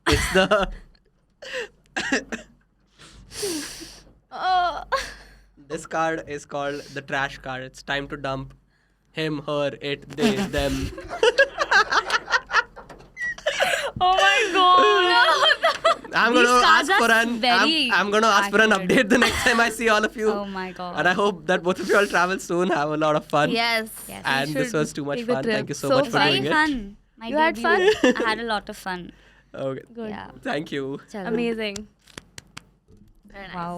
Speaker 1: it's the
Speaker 3: Oh.
Speaker 1: this card is called the trash card. It's time to dump him, her, it, they, them.
Speaker 2: Oh my god.
Speaker 1: I'm going to
Speaker 2: These
Speaker 1: ask
Speaker 2: cards
Speaker 1: for
Speaker 2: are
Speaker 1: an
Speaker 2: very
Speaker 1: I'm going to ask for an
Speaker 2: accurate.
Speaker 1: update the next time I see all of you.
Speaker 2: Oh my god.
Speaker 1: And I hope that both of you all travel soon, have a lot of fun.
Speaker 3: Yes.
Speaker 2: Yes.
Speaker 1: And
Speaker 3: We
Speaker 1: this
Speaker 3: should
Speaker 1: was too much
Speaker 3: take the
Speaker 1: fun.
Speaker 3: trip.
Speaker 1: Thank you so
Speaker 3: So
Speaker 1: much for
Speaker 3: fun.
Speaker 1: doing
Speaker 2: Very
Speaker 1: it.
Speaker 2: fun. My
Speaker 3: You had
Speaker 2: debut.
Speaker 3: fun?
Speaker 2: I had a lot of fun.
Speaker 1: Okay.
Speaker 3: Good.
Speaker 2: Yeah.
Speaker 1: Thank you.
Speaker 2: Chalo.
Speaker 3: Amazing.
Speaker 2: Wow.